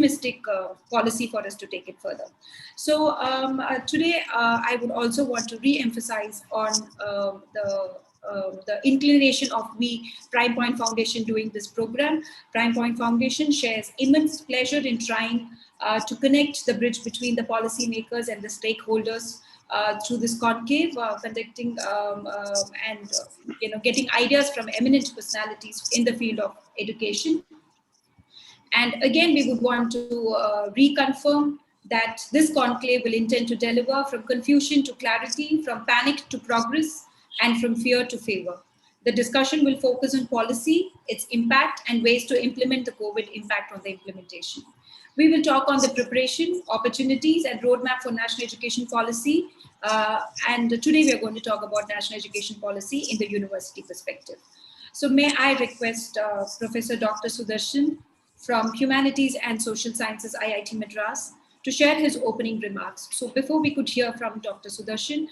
optimistic policy for us to take it further. So today I would also want to re-emphasize on the inclination of we, Prime Point Foundation, doing this program. Prime Point Foundation shares immense pleasure in trying to connect the bridge between the policymakers and the stakeholders through this conclave, conducting and getting ideas from eminent personalities in the field of education. And again, we would want to reconfirm that this conclave will intend to deliver from confusion to clarity, from panic to progress, and from fear to favor. The discussion will focus on policy, its impact, and ways to implement the COVID impact on the implementation. We will talk on the preparation, opportunities, and roadmap for national education policy. And today we are going to talk about national education policy in the university perspective. So may I request Professor Dr. Sudarshan from Humanities and Social Sciences, IIT Madras, to share his opening remarks. So before we could hear from Dr. Sudarshan,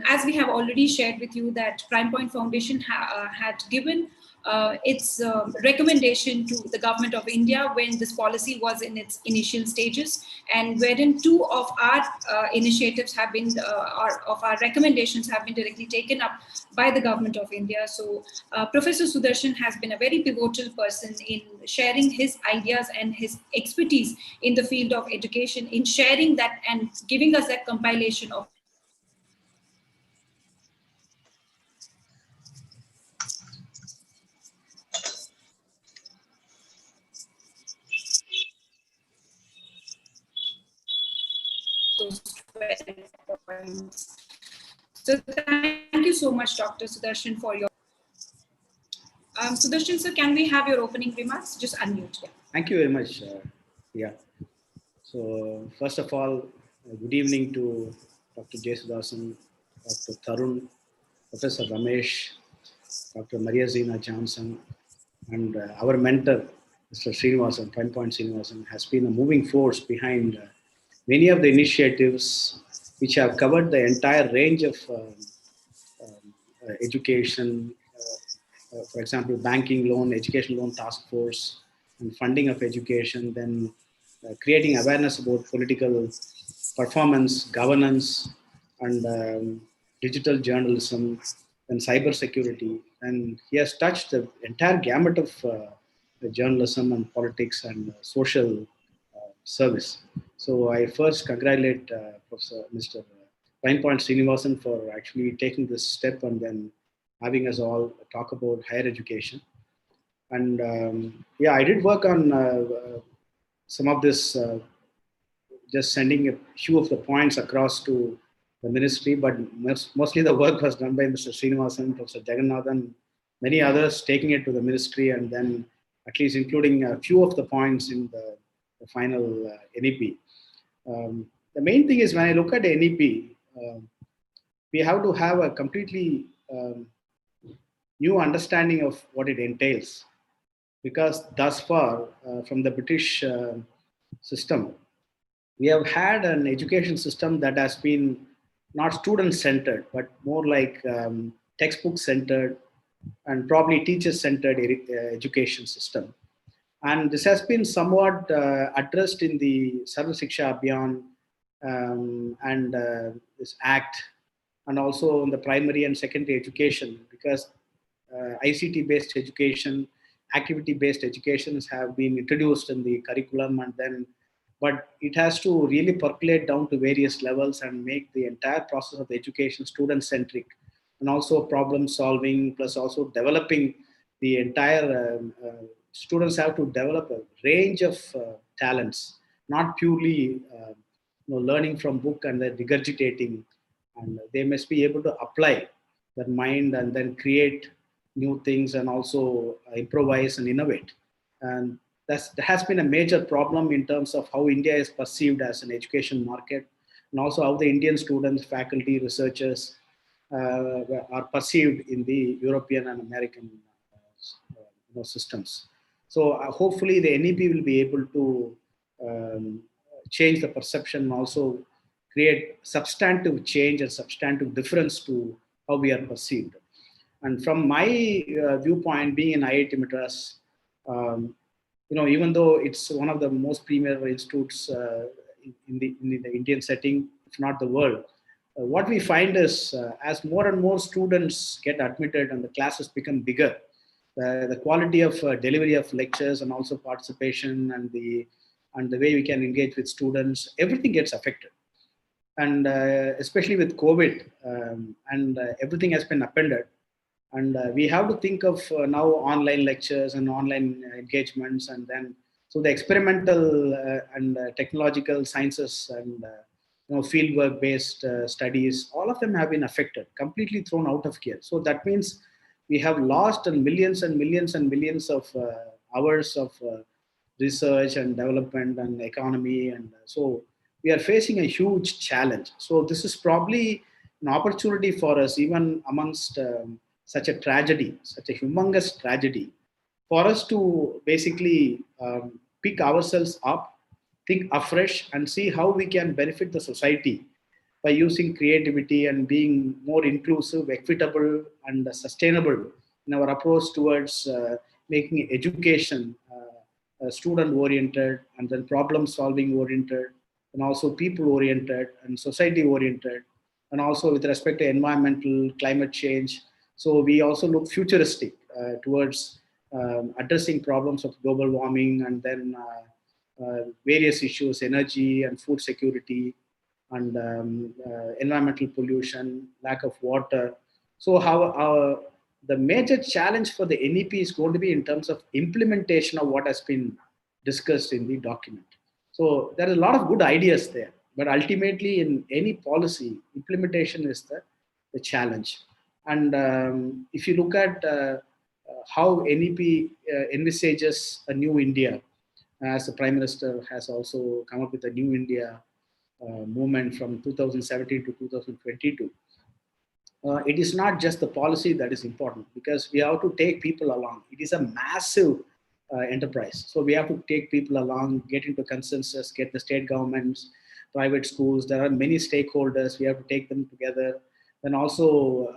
as we have already shared with you that Prime Point Foundation had given its recommendation to the government of India when this policy was in its initial stages, and wherein two of our initiatives have been, of our recommendations have been directly taken up by the government of India. So Professor Sudarshan has been a very pivotal person in sharing his ideas and his expertise in the field of education, in sharing that and giving us that compilation of those 12 points. So thank you so much, Dr. Sudarshan, for your... Sudarshan, sir, can we have your opening remarks? Just unmute. Yeah. Thank you very much. So first of all, good evening to Dr. J. Sudarshan, Dr. Tarun, Professor Ramesh, Dr. Maria Zina Johnson, and our mentor, Mr. Srinivasan, Prime Point Srinivasan, has been a moving force behind many of the initiatives which have covered the entire range of education, for example, banking loan, education loan task force, and funding of education, then creating awareness about political performance, governance, and digital journalism, and cyber security. And he has touched the entire gamut of journalism and politics and social service. So I first congratulate Professor Mr. Prime Point Srinivasan for actually taking this step and then having us all talk about higher education. And I did work on some of this, just sending a few of the points across to the ministry, but mostly the work was done by Mr. Srinivasan, Professor Jagannathan, many others taking it to the ministry, and then at least including a few of the points in the final NEP. The main thing is when I look at the NEP, we have to have a completely new understanding of what it entails, because thus far from the British system, we have had an education system that has been not student-centered, but more like textbook-centered and probably teacher-centered education system. And this has been somewhat addressed in the Sarva Shiksha Abhiyan and this act, and also in the primary and secondary education, because ICT-based education, activity-based educations have been introduced in the curriculum, and then, but it has to really percolate down to various levels and make the entire process of education student-centric, and also problem-solving, plus also developing the entire, students have to develop a range of talents, not purely learning from book and then regurgitating, and they must be able to apply their mind and then create new things and also improvise and innovate. And that has been a major problem in terms of how India is perceived as an education market, and also how the Indian students, faculty, researchers are perceived in the European and American systems. So hopefully the NEP will be able to change the perception and also create substantive change and substantive difference to how we are perceived. And from my viewpoint, being in IIT Madras, even though it's one of the most premier institutes in the Indian setting, if not the world, what we find is as more and more students get admitted and the classes become bigger, the quality of delivery of lectures and also participation and the way we can engage with students, everything gets affected. And especially with COVID, and everything has been appended, and we have to think of now online lectures and online engagements, and then so the experimental and technological sciences and field work based studies, all of them have been affected, completely thrown out of gear. So that means we have lost millions and millions and millions of hours of research and development and economy, and so we are facing a huge challenge. So this is probably an opportunity for us, even amongst such a tragedy, such a humongous tragedy, for us to basically pick ourselves up, think afresh, and see how we can benefit the society by using creativity and being more inclusive, equitable, and sustainable in our approach towards making education student oriented, and then problem solving oriented, and also people oriented and society oriented, and also with respect to environmental climate change. So we also look futuristic towards addressing problems of global warming, and then various issues, energy and food security, and environmental pollution, lack of water. So how the major challenge for the NEP is going to be in terms of implementation of what has been discussed in the document. So there are a lot of good ideas there, but ultimately in any policy, implementation is the challenge. And if you look at how NEP envisages a new India, as the Prime Minister has also come up with a new India movement from 2017 to 2022. It is not just the policy that is important, because we have to take people along. It is a massive enterprise. So we have to take people along, get into consensus, get the state governments, private schools. There are many stakeholders. We have to take them together. Then also,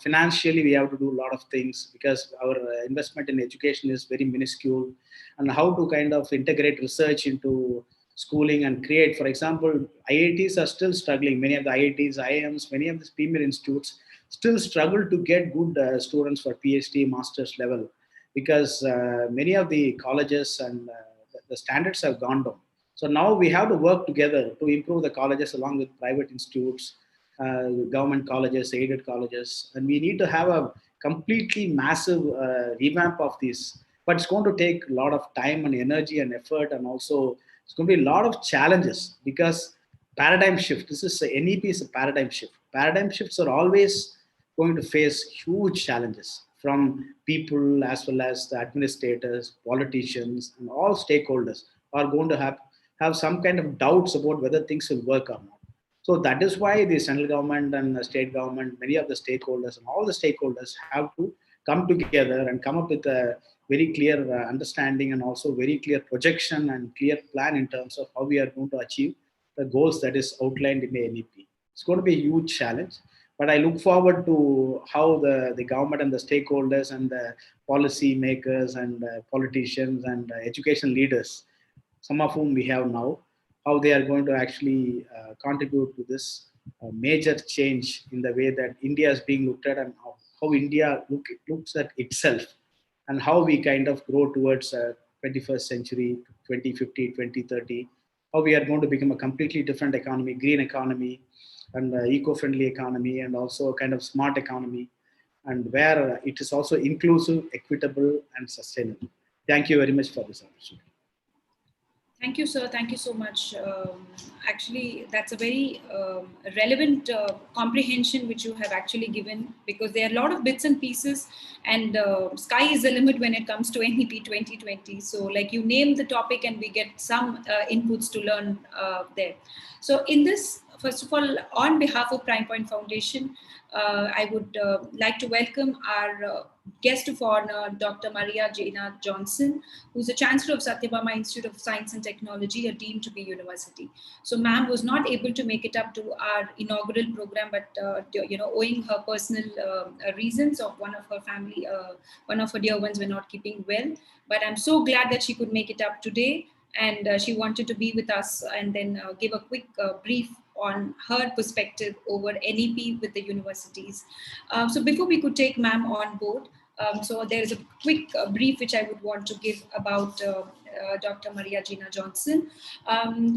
financially, we have to do a lot of things, because our investment in education is very minuscule, and how to kind of integrate research into schooling and create. For example, IITs are still struggling. Many of the IITs, IIMs, many of the premier institutes still struggle to get good students for PhD, master's level, because many of the colleges and the standards have gone down. So now we have to work together to improve the colleges along with private institutes, government colleges, aided colleges, and we need to have a completely massive revamp of these. But it's going to take a lot of time and energy and effort, and also it's going to be a lot of challenges, because paradigm shift. This is NEP is a paradigm shift. Paradigm shifts are always going to face huge challenges from people as well as the administrators, politicians, and all stakeholders are going to have some kind of doubts about whether things will work or not. So that is why the central government and the state government, many of the stakeholders and all the stakeholders have to come together and come up with a very clear understanding, and also very clear projection and clear plan in terms of how we are going to achieve the goals that is outlined in the NEP. It's going to be a huge challenge, but I look forward to how the government and the stakeholders and the policy makers and politicians and education leaders, some of whom we have now, how they are going to actually contribute to this major change in the way that India is being looked at, and how India looks at itself, and how we kind of grow towards 21st century, 2050, 2030, how we are going to become a completely different economy, green economy, and eco-friendly economy, and also a kind of smart economy, and where it is also inclusive, equitable, and sustainable. Thank you very much for this opportunity. Thank you, sir. Thank you so much. Actually, that's a very relevant comprehension which you have actually given, because there are a lot of bits and pieces, and sky is the limit when it comes to NEP 2020. So, like, you name the topic and we get some inputs to learn there. So in this, first of all, on behalf of Prime Point Foundation, I would like to welcome our guest of honor, Dr. Maria Jana Johnson, who's the Chancellor of Satyabama Institute of Science and Technology, a deemed to be university. So, ma'am was not able to make it up to our inaugural program, but owing her personal reasons of one of her family, one of her dear ones were not keeping well. But I'm so glad that she could make it up today, and she wanted to be with us and then give a quick brief on her perspective over NEP with the universities. So before we could take ma'am on board, so there is a quick brief which I would want to give about Dr. Maria Gina Johnson.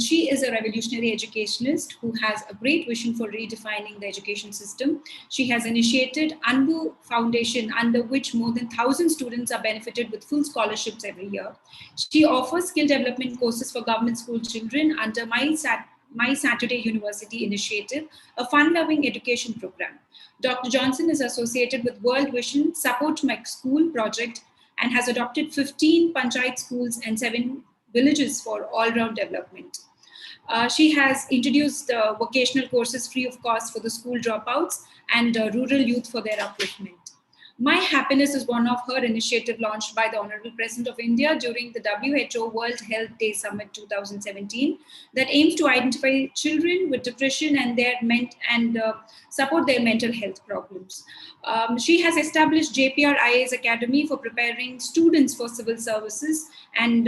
She is a revolutionary educationist who has a great vision for redefining the education system. She has initiated ANBU Foundation, under which more than 1,000 students are benefited with full scholarships every year. She offers skill development courses for government school children under My Saturday University Initiative, a fun-loving education program. Dr. Johnson is associated with World Vision Support My School project and has adopted 15 panchayat schools and 7 villages for all-round development. She has introduced vocational courses free of cost for the school dropouts and rural youth for their upliftment. My Happiness is one of her initiative launched by the Honorable President of India during the WHO World Health Day Summit 2017 that aims to identify children with depression and support their mental health problems. She has established JPR IAS Academy for preparing students for civil services and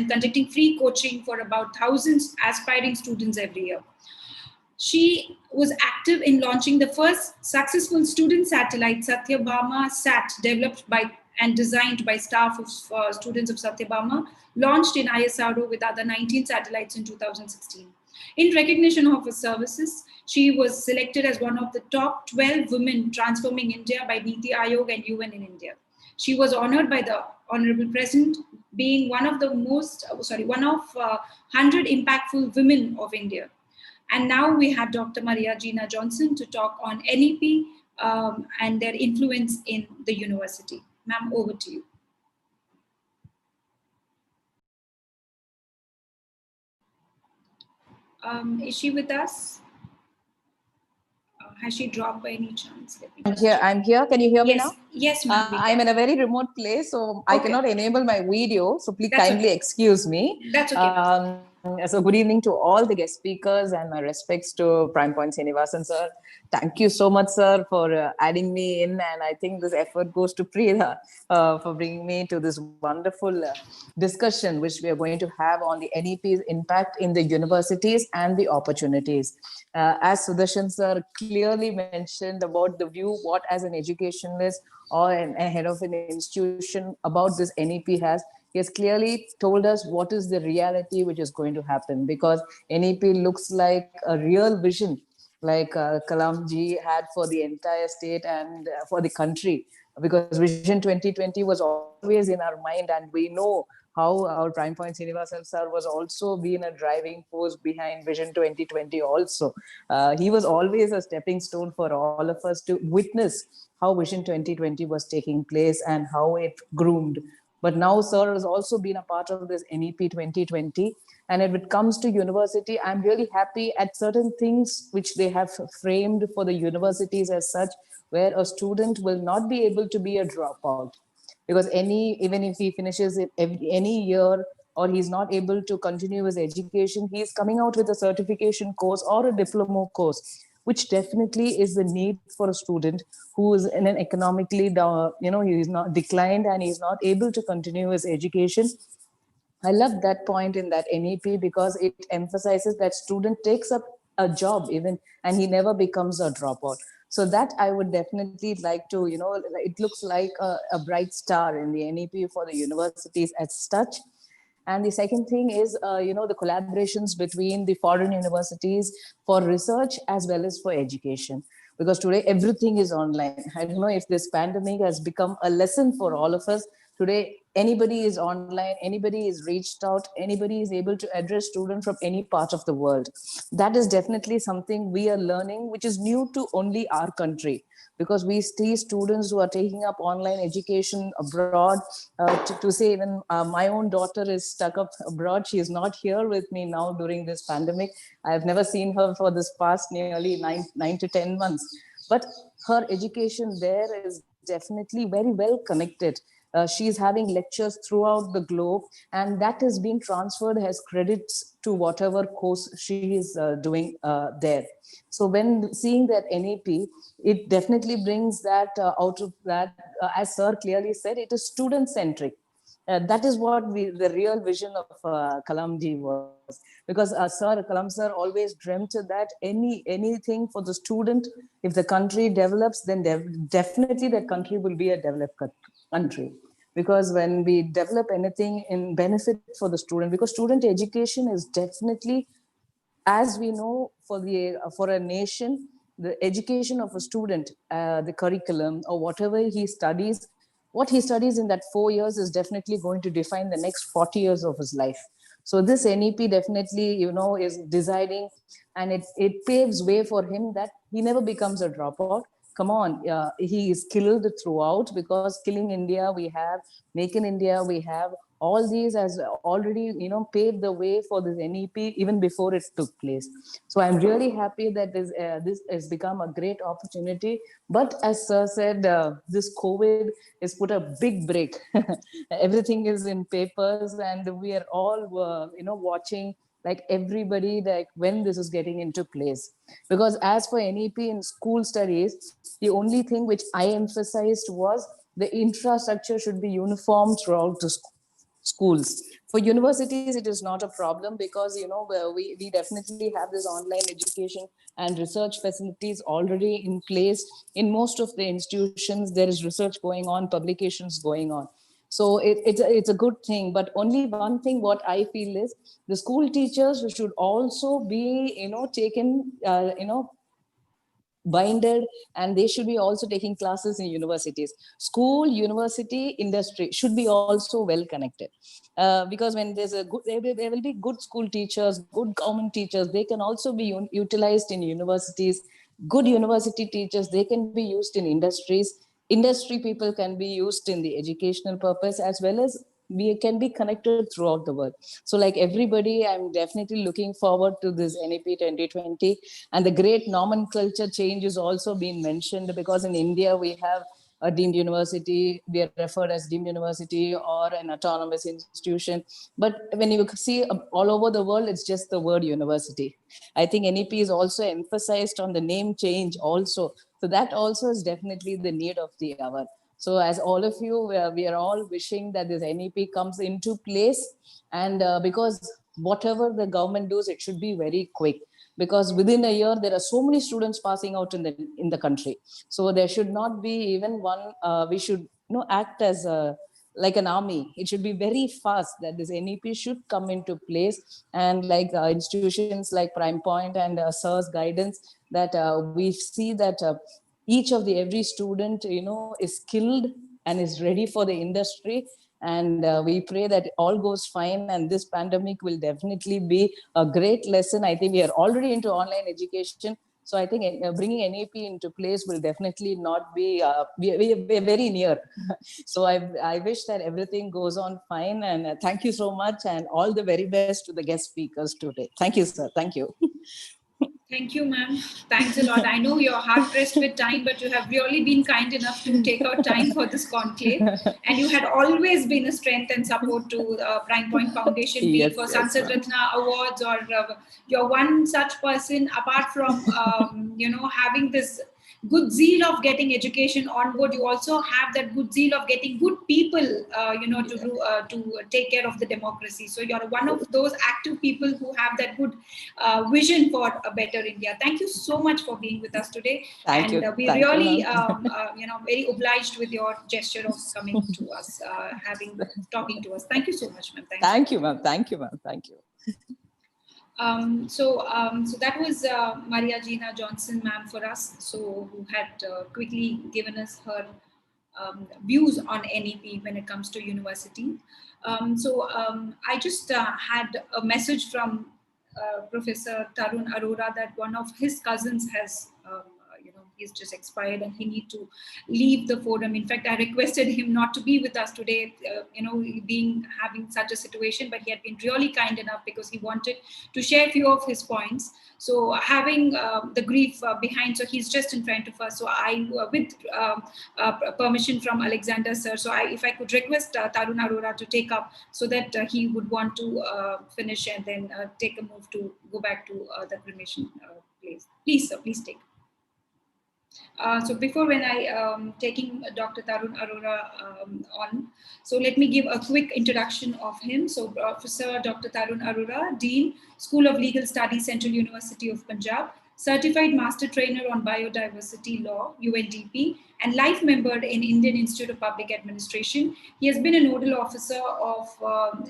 conducting free coaching for about thousands aspiring students every year. She was active in launching the first successful student satellite, Satyabama Sat, developed by and designed by staff of students of Satyabama, launched in ISRO with other 19 satellites in 2016. In recognition of her services, she was selected as one of the top 12 women transforming India by Niti Aayog and UN in India. She was honored by the Honorable President, being one of 100 impactful women of India. And now we have Dr. Maria Gina Johnson to talk on NEP and their influence in the university. Ma'am, over to you. Is she with us? Has she dropped by any chance? I'm here. Can you hear me now? Yes, ma'am. I'm in a very remote place, so I cannot enable my video. So please kindly excuse me. That's okay. So good evening to all the guest speakers and my respects to Prime Point Srinivasan sir. Thank you so much, sir, for adding me in. And I think this effort goes to Priya for bringing me to this wonderful discussion, which we are going to have on the NEP's impact in the universities and the opportunities. As Sudarshan sir clearly mentioned about the view, what as an educationalist or a head of an institution about this NEP has, he has clearly told us what is the reality which is going to happen, because NEP looks like a real vision like Kalamji had for the entire state and for the country, because Vision 2020 was always in our mind, and we know how our Prime Point Srinivasan sir was also being a driving force behind Vision 2020 also. He was always a stepping stone for all of us to witness how Vision 2020 was taking place and how it groomed. But now sir has also been a part of this NEP 2020. And if it comes to university, I'm really happy at certain things which they have framed for the universities as such, where a student will not be able to be a dropout. Because even if he finishes it any year or he's not able to continue his education, he's coming out with a certification course or a diploma course, which definitely is the need for a student who is in an economically down, he's not declined and he's not able to continue his education. I love that point in that NEP because it emphasizes that student takes up a job even and he never becomes a dropout. So that I would definitely like to, it looks like a bright star in the NEP for the universities as such. And the second thing is, the collaborations between the foreign universities for research as well as for education. Because today everything is online. I don't know if this pandemic has become a lesson for all of us. Today, anybody is online, anybody is reached out, anybody is able to address students from any part of the world. That is definitely something we are learning, which is new to only our country, because we see students who are taking up online education abroad. To say even my own daughter is stuck up abroad. She is not here with me now during this pandemic. I have never seen her for this past nearly 9 to 10 months. But her education there is definitely very well connected. She is having lectures throughout the globe, and that is being transferred as credits to whatever course she is doing there. So when seeing that NEP, it definitely brings that out of that, as Sir clearly said, it is student centric. That is what the real vision of Kalamji was, because Kalam sir always dreamt that anything for the student, if the country develops, then definitely that country will be a developed country. Because when we develop anything in benefit for the student, because student education is definitely, as we know, for a nation, the education of a student, the curriculum or whatever he studies, what he studies in that 4 years is definitely going to define the next 40 years of his life. So this NEP definitely, is deciding, and it paves way for him that he never becomes a dropout. Come on, he is skilled throughout, because Skilling India we have, Make in India we have, all these has already paved the way for this NEP even before it took place. So I'm really happy that this has become a great opportunity. But as Sir said, this COVID has put a big break. Everything is in papers, and we are all watching, like everybody, like when this is getting into place. Because as for NEP in school studies, the only thing which I emphasized was the infrastructure should be uniform throughout the schools. For universities it is not a problem, because we definitely have this online education and research facilities already in place. In most of the institutions there is research going on, publications going on. So it's a good thing. But only one thing what I feel is, the school teachers should also be taken binded, and they should be also taking classes in universities. School, university, industry should be also well connected, because when there's a good, there will be good school teachers, good government teachers, they can also be utilized in universities. Good university teachers, they can be used in industries. Industry people can be used in the educational purpose, as well as we can be connected throughout the world. So like everybody, I'm definitely looking forward to this NEP 2020. And the great nomenclature change is also being mentioned, because in India we have a deemed university, we are referred as deemed university or an autonomous institution. But when you see all over the world, it's just the word university. I think NEP is also emphasized on the name change also. So that also is definitely the need of the hour. So as all of you, we are all wishing that this NEP comes into place. And because whatever the government does, it should be very quick, because within a year there are so many students passing out in the country. So there should not be even one, we should act as a, like an army. It should be very fast that this NEP should come into place. And like institutions like Prime Point and Sir's guidance, that we see that each of the every student is skilled and is ready for the industry. And we pray that all goes fine, and this pandemic will definitely be a great lesson. I think we are already into online education, so I think bringing NEP into place will definitely not be we are very near. So I wish that everything goes on fine, and thank you so much, and all the very best to the guest speakers today. Thank you, sir. Thank you. Thank you, ma'am. Thanks a lot. I know you're hard pressed with time, but you have really been kind enough to take out time for this conclave. And you had always been a strength and support to Prime Point Foundation, be it Yes, for yes, Sansad ma'am. Ratna Awards, or you're one such person, apart from, having this good zeal of getting education on board. You also have that good zeal of getting good people, to take care of the democracy. So you're one of those active people who have that good vision for a better India. Thank you so much for being with us today, Thank and you. we Thank you, really, ma'am. very obliged with your gesture of coming to us, talking to us. Thank you so much, ma'am. Thank you. Thank you, ma'am. Thank you, ma'am. Thank you. So that was Maria Gina Johnson, ma'am, for us. So who had quickly given us her views on NEP when it comes to university. I just had a message from Professor Tarun Arora that one of his cousins has, he's just expired and he need to leave the forum. In fact, I requested him not to be with us today, having such a situation, but he had been really kind enough because he wanted to share a few of his points. So having the grief behind, so he's just in front of us. So I, with permission from Alexander sir, so if I could request Tarun Arora to take up, so that he would want to finish and then take a move to go back to the cremation place. Please, sir, please take. So before when I taking Dr. Tarun Arora on, so let me give a quick introduction of him. So Professor Dr. Tarun Arora, Dean, School of Legal Studies, Central University of Punjab, Certified Master Trainer on Biodiversity Law, UNDP, and life member in Indian Institute of Public Administration. He has been a nodal officer of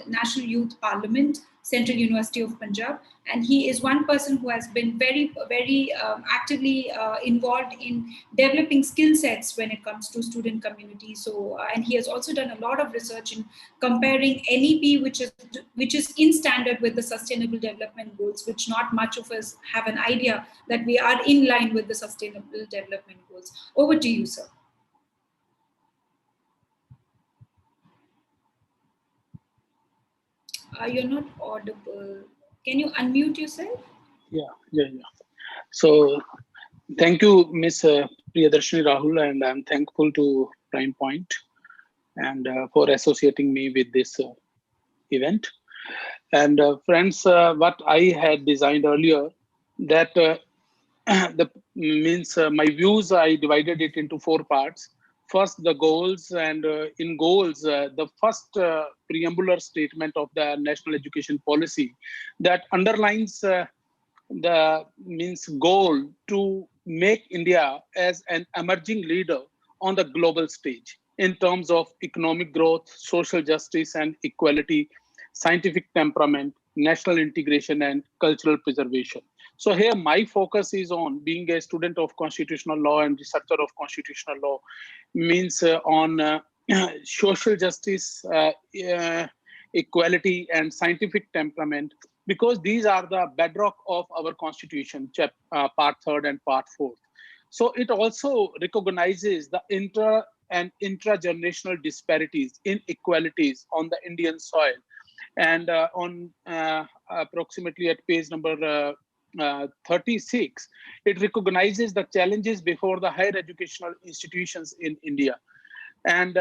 National Youth Parliament, Central University of Punjab, and he is one person who has been very, very actively involved in developing skill sets when it comes to student community. So, and he has also done a lot of research in comparing NEP, which is in standard with the Sustainable Development Goals, which not much of us have an idea that we are in line with the Sustainable Development Goals. Over to you, sir. You're not audible. Can you unmute yourself? Yeah. So thank you, Ms. Priyadarshini Rahul, and I'm thankful to Prime Point and for associating me with this event. And friends, what I had designed earlier, that my views, I divided it into 4 parts. First, the goals, and in goals, the first preambular statement of the national education policy that underlines the goal to make India as an emerging leader on the global stage in terms of economic growth, social justice and equality, scientific temperament, national integration and cultural preservation. So here my focus is on being a student of constitutional law and researcher of constitutional law, on social justice, equality and scientific temperament, because these are the bedrock of our constitution, part 3rd and part 4th. So it also recognizes the intra and intra-generational disparities, inequalities on the Indian soil. And on approximately at page number 36, it recognizes the challenges before the higher educational institutions in India. And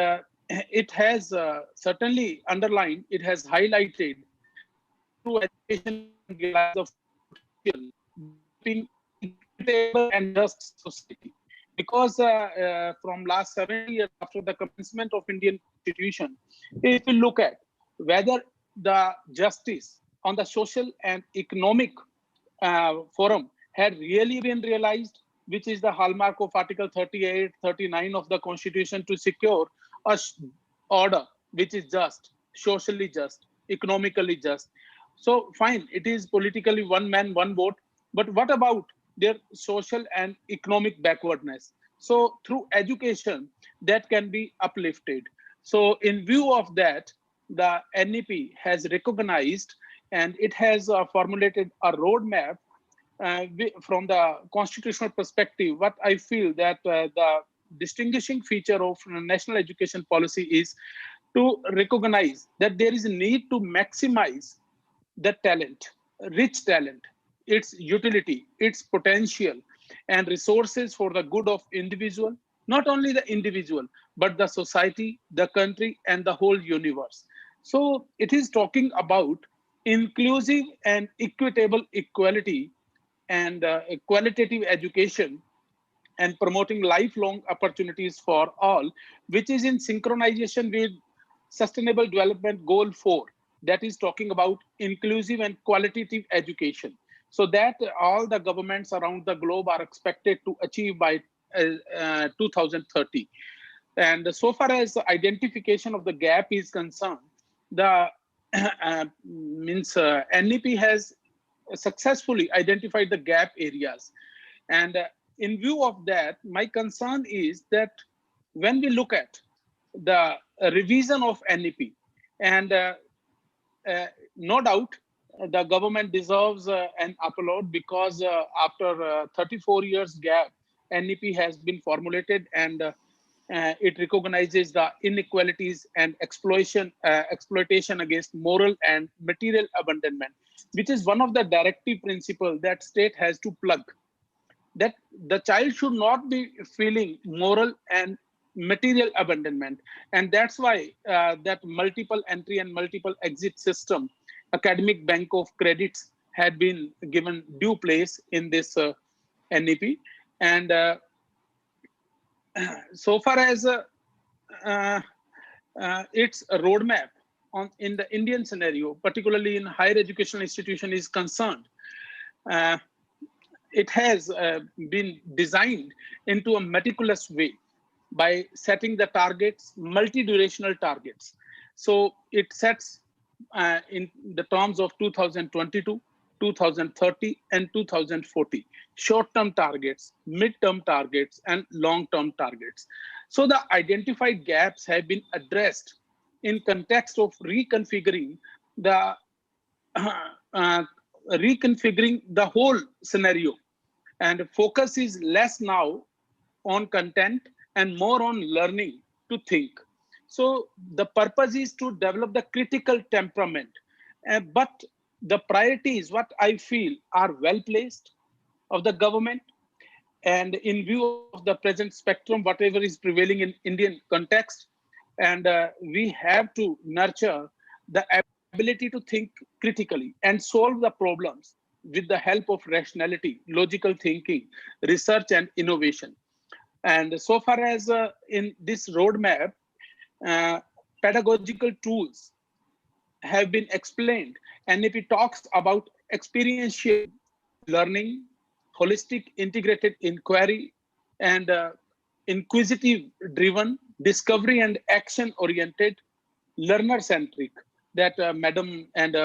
it has certainly underlined, it has highlighted through education realize the potential developing equitable and just society. Because from last 70 years after the commencement of Indian Constitution, if we look at whether the justice on the social and economic forum had really been realized, which is the hallmark of Article 38, 39 of the Constitution, to secure a order which is just, socially just, economically just. So fine, it is politically one man, one vote, but what about their social and economic backwardness? So through education, that can be uplifted. So in view of that, the NEP has recognized and it has formulated a roadmap from the constitutional perspective. What I feel that the distinguishing feature of national education policy is to recognize that there is a need to maximize the talent, rich talent, its utility, its potential, and resources for the good of individual, not only the individual, but the society, the country, and the whole universe. So it is talking about inclusive and equitable equality and qualitative education and promoting lifelong opportunities for all, which is in synchronization with Sustainable Development Goal 4, that is talking about inclusive and qualitative education. So that all the governments around the globe are expected to achieve by 2030. And so far as identification of the gap is concerned, the NEP has successfully identified the gap areas. And in view of that, my concern is that when we look at the revision of NEP, and no doubt the government deserves an upload, because after 34 years gap, NEP has been formulated, and it recognizes the inequalities and exploitation against moral and material abandonment, which is one of the directive principles that state has to plug. That the child should not be feeling moral and material abandonment, and that's why that multiple entry and multiple exit system, academic bank of credits, had been given due place in this NEP. And so far as uh, its a roadmap in the Indian scenario, particularly in higher educational institution, is concerned, uh, it has been designed into a meticulous way by setting the targets, multi-durational targets. So it sets in the terms of 2022, 2030, and 2040, short-term targets, mid-term targets, and long-term targets. So the identified gaps have been addressed in context of reconfiguring the uh, reconfiguring the whole scenario, and focus is less now on content and more on learning to think. So the purpose is to develop the critical temperament, but the priorities, what I feel, are well placed of the government, and in view of the present spectrum, whatever is prevailing in Indian context. And we have to nurture the ability to think critically and solve the problems with the help of rationality, logical thinking, research, and innovation. And so far as in this roadmap, uh, pedagogical tools have been explained, and if it talks about experiential learning, holistic integrated inquiry, and inquisitive driven, discovery and action oriented, learner centric, that madam and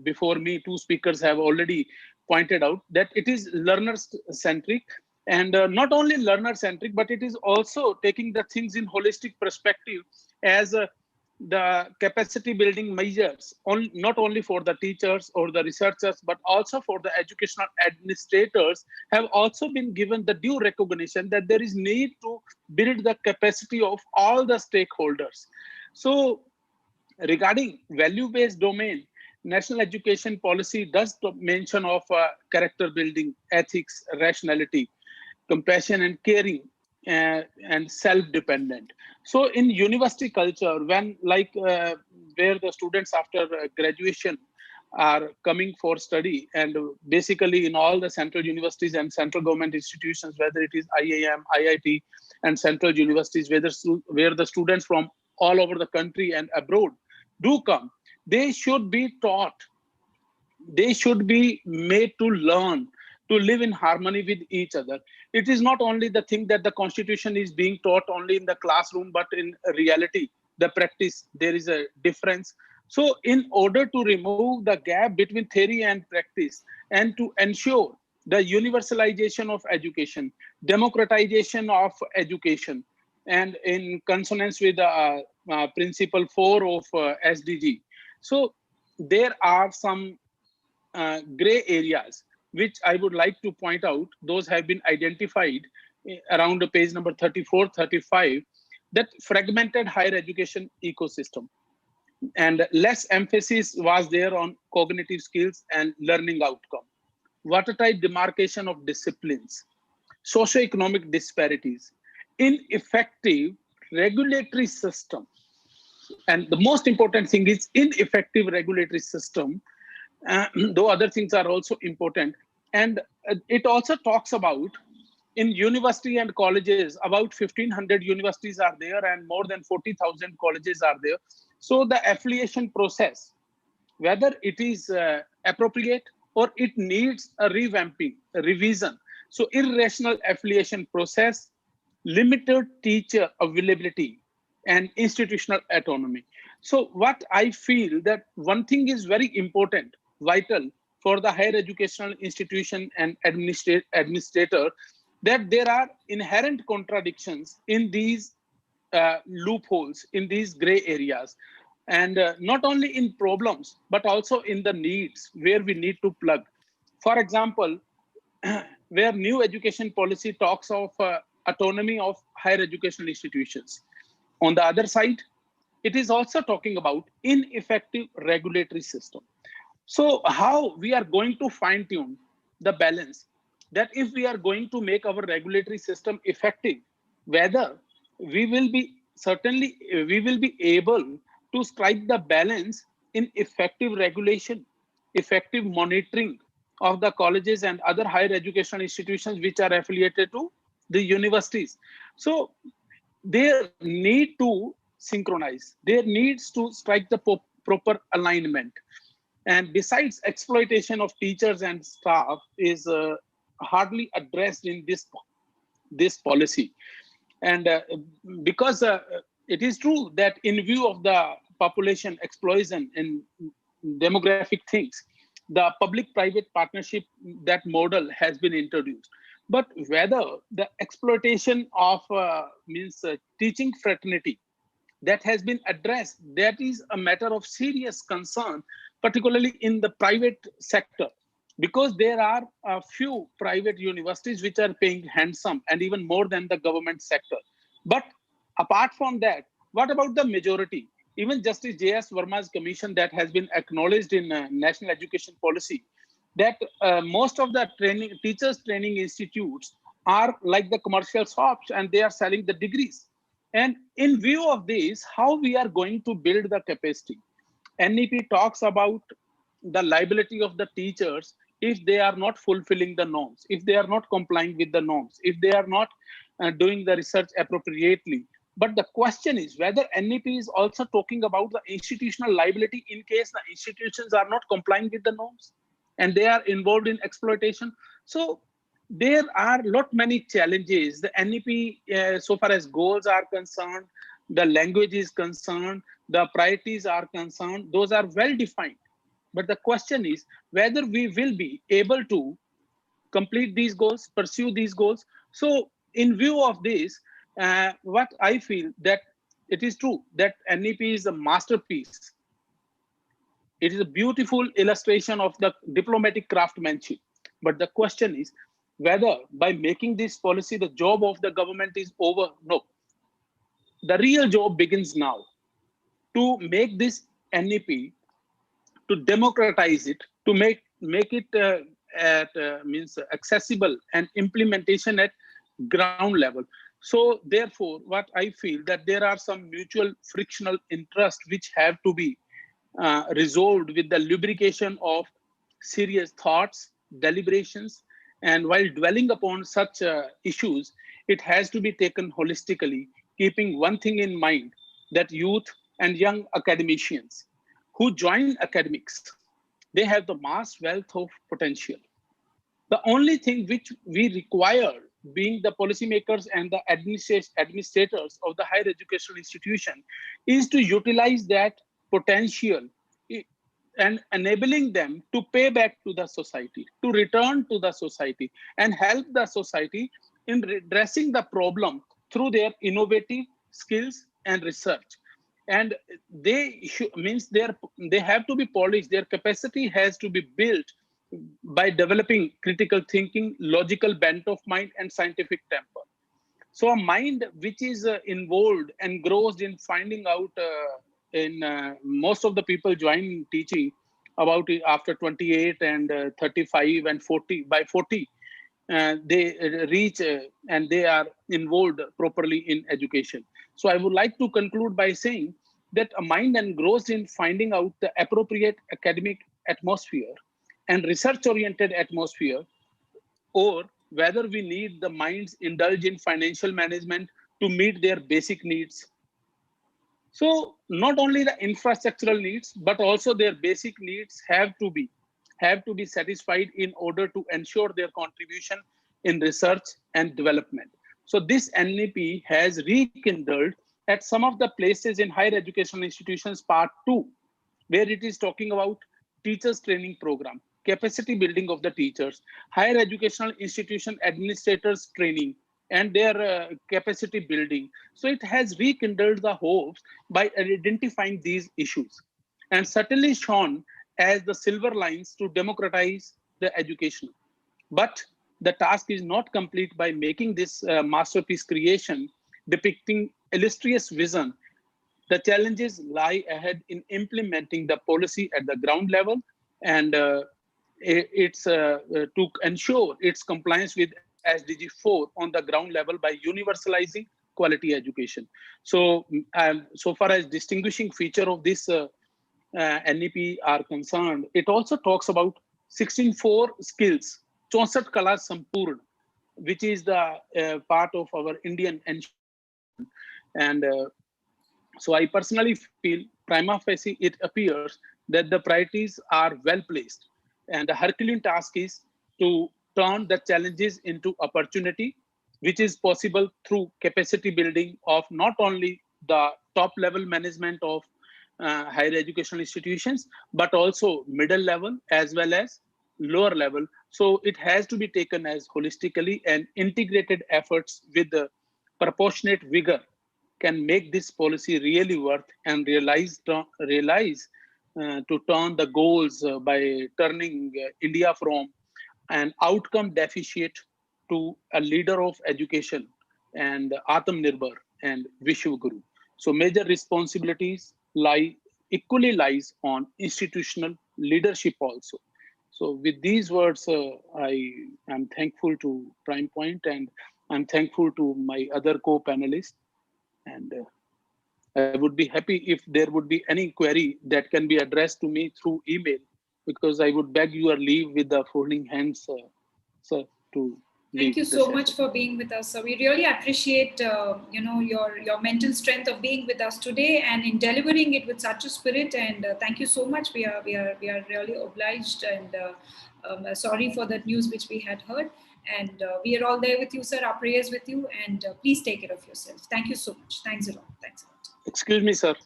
before me, two speakers have already pointed out that it is learner centric, and not only learner centric, but it is also taking the things in holistic perspective, as the capacity building measures, not only for the teachers or the researchers, but also for the educational administrators, have also been given the due recognition that there is need to build the capacity of all the stakeholders. So regarding value-based domain, national education policy does mention of character building, ethics, rationality, compassion and caring, and self-dependent. So in university culture, when where the students after graduation are coming for study, and basically in all the central universities and central government institutions, whether it is IIM, IIT, and central universities, where the students from all over the country and abroad do come, they should be taught, they should be made to learn to live in harmony with each other. It is not only the thing that the constitution is being taught only in the classroom, but in reality, the practice, there is a difference. So in order to remove the gap between theory and practice, and to ensure the universalization of education, democratization of education, and in consonance with the principle 4 of SDG. So there are some gray areas which I would like to point out. Those have been identified around page number 34, 35, that fragmented higher education ecosystem, and less emphasis was there on cognitive skills and learning outcome, watertight demarcation of disciplines, socioeconomic disparities, ineffective regulatory system, and the most important thing is ineffective regulatory system, though other things are also important. And it also talks about, in university and colleges, about 1,500 universities are there and more than 40,000 colleges are there. So the affiliation process, whether it is appropriate or it needs a revamping, a revision. So irrational affiliation process, limited teacher availability, and institutional autonomy. So what I feel, that one thing is very important, vital for the higher educational institution and administrator, that there are inherent contradictions in these loopholes, in these gray areas, and not only in problems, but also in the needs where we need to plug. For example, where new education policy talks of autonomy of higher educational institutions. On the other side, it is also talking about ineffective regulatory system. So how we are going to fine tune the balance, that if we are going to make our regulatory system effective, whether we will be certainly we will be able to strike the balance in effective regulation, effective monitoring of the colleges and other higher educational institutions which are affiliated to the universities. So there need to synchronize, there needs to strike the proper alignment. And besides, exploitation of teachers and staff is hardly addressed in this policy. And because it is true that in view of the population explosion and demographic things, the public-private partnership, that model has been introduced. But whether the exploitation of means teaching fraternity, that has been addressed, that is a matter of serious concern, particularly in the private sector, because there are a few private universities which are paying handsome and even more than the government sector. But apart from that, what about the majority? Even Justice J.S. Verma's commission that has been acknowledged in national education policy, that most of the teachers training institutes are like the commercial shops and they are selling the degrees. And in view of this, how we are going to build the capacity? NEP talks about the liability of the teachers if they are not fulfilling the norms, if they are not complying with the norms, if they are not doing the research appropriately. But the question is whether NEP is also talking about the institutional liability in case the institutions are not complying with the norms and they are involved in exploitation. So there are lot many challenges. The NEP, so far as goals are concerned, the language is concerned, the priorities are concerned, those are well defined. But the question is whether we will be able to complete these goals, pursue these goals. So in view of this, what I feel that it is true that NEP is a masterpiece. It is a beautiful illustration of the diplomatic craftsmanship. But the question is whether by making this policy, the job of the government is over. No, the real job begins now to make this NEP, to democratize it, to make it at means accessible and implementation at ground level. So therefore, what I feel that there are some mutual frictional interests which have to be resolved with the lubrication of serious thoughts, deliberations, and while dwelling upon such issues, it has to be taken holistically, keeping one thing in mind, that youth and young academicians who join academics, they have the vast wealth of potential. The only thing which we require, being the policymakers and the administrators of the higher educational institution, is to utilize that potential and enabling them to pay back to the society, to return to the society and help the society in redressing the problem through their innovative skills and research. And they have to be polished, their capacity has to be built by developing critical thinking, logical bent of mind, and scientific temper. So a mind which is involved, engrossed in finding out, most of the people join teaching about it after 28 and 35 and 40. By 40, they reach and they are involved properly in education. So I would like to conclude by saying that a mind engrossed in finding out the appropriate academic atmosphere and research-oriented atmosphere, or whether we need the minds indulge in financial management to meet their basic needs. So not only the infrastructural needs, but also their basic needs have to be satisfied in order to ensure their contribution in research and development. So this NEP has rekindled at some of the places in higher educational institutions part 2, where it is talking about teachers training program, capacity building of the teachers, higher educational institution administrators training, and their capacity building. So it has rekindled the hopes by identifying these issues and certainly shown as the silver lines to democratize the education. But the task is not complete by making this masterpiece creation depicting illustrious vision. The challenges lie ahead in implementing the policy at the ground level, and it's to ensure its compliance with SDG 4 on the ground level by universalizing quality education. So, so far as distinguishing feature of this NEP are concerned, it also talks about 16 skills, 64 Kala Sampurn, which is the part of our Indian and so I personally feel prima facie it appears that the priorities are well placed, and the Herculean task is to turn the challenges into opportunity, which is possible through capacity building of not only the top level management of higher educational institutions, but also middle level as well as lower level. So it has to be taken as holistically and integrated efforts with the proportionate vigor can make this policy really worth and realize to turn the goals by turning India from an outcome deficit to a leader of education and Atmanirbhar and Vishwa Guru. So major responsibilities equally lies on institutional leadership also. So with these words, I am thankful to Prime Point and I'm thankful to my other co-panelists. And I would be happy if there would be any query that can be addressed to me through email, because I would beg your leave with the folding hands, sir, to leave. Thank you so much for being with us. So we really appreciate, your mental strength of being with us today and in delivering it with such a spirit. And thank you so much. We are really obliged and sorry for the news which we had heard. And we are all there with you, sir. Our prayers with you. And please take care of yourself. Thank you so much. Thanks a lot. Thanks a lot. Excuse me, sir.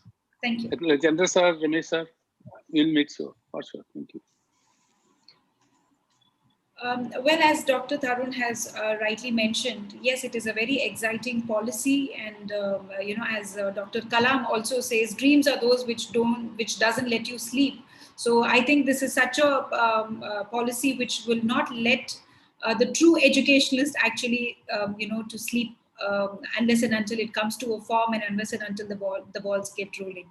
Thank you. Chandra sir, Ramesh sir, we'll meet sir. For sure. Thank you. Well, as Dr. Tarun has rightly mentioned, yes, it is a very exciting policy, and as Dr. Kalam also says, dreams are those which doesn't let you sleep. So I think this is such a policy which will not let the true educationalist actually, to sleep unless and until it comes to a form and unless and until the balls get rolling.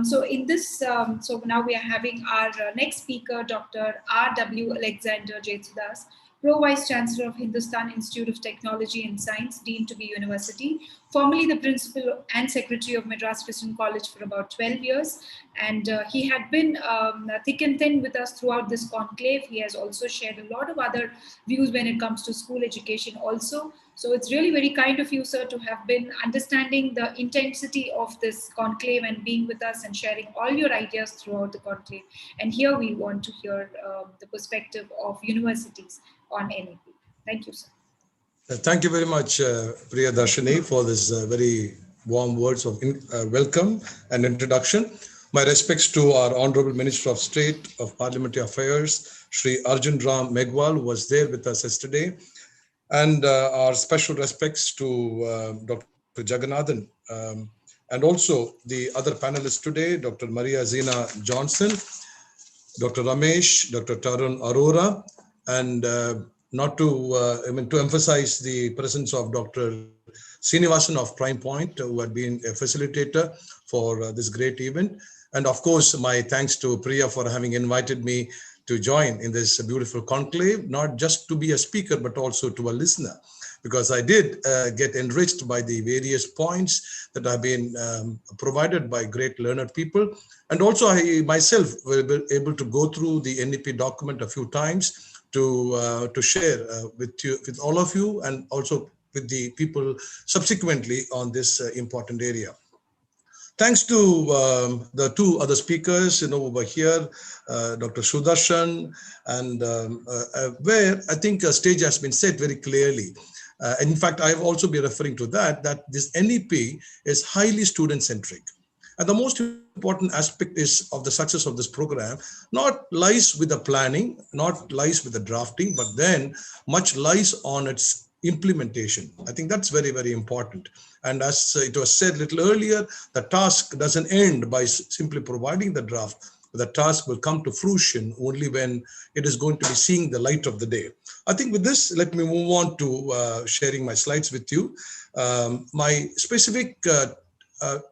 So in this, so now we are having our next speaker, Dr. R.W. Alexander Jetsudas, Pro Vice Chancellor of Hindustan Institute of Technology and Science, Dean to be University, formerly the Principal and Secretary of Madras Christian College for about 12 years. And he had been thick and thin with us throughout this conclave. He has also shared a lot of other views when it comes to school education also. So it's really very kind of you, sir, to have been understanding the intensity of this conclave and being with us and sharing all your ideas throughout the conclave. And here we want to hear the perspective of universities on NEP. Thank you, sir. Thank you very much, Priya Darshini, for this very warm words of welcome and introduction. My respects to our Honorable Minister of State of Parliamentary Affairs, Shri Arjun Ram Meghwal, who was there with us yesterday. And our special respects to Dr. Jagannathan, and also the other panelists today, Dr. Maria Zina Johnson, Dr. Ramesh, Dr. Tarun Arora, and not to to emphasize the presence of Dr. Srinivasan of Prime Point, who had been a facilitator for this great event. And of course, my thanks to Priya for having invited me to join in this beautiful conclave, not just to be a speaker, but also to a listener, because I did get enriched by the various points that have been provided by great learned people. And also I myself will be able to go through the NEP document a few times to share with all of you, and also with the people subsequently on this important area. Thanks to the two other speakers, over here, Dr. Sudarshan, and where I think a stage has been set very clearly. And in fact, I've also been referring to that this NEP is highly student-centric. And the most important aspect is of the success of this program, not lies with the planning, not lies with the drafting, but then much lies on its implementation. I think that's very, very important. And as it was said a little earlier, the task doesn't end by simply providing the draft, the task will come to fruition only when it is going to be seeing the light of the day. I think with this, let me move on to sharing my slides with you. My specific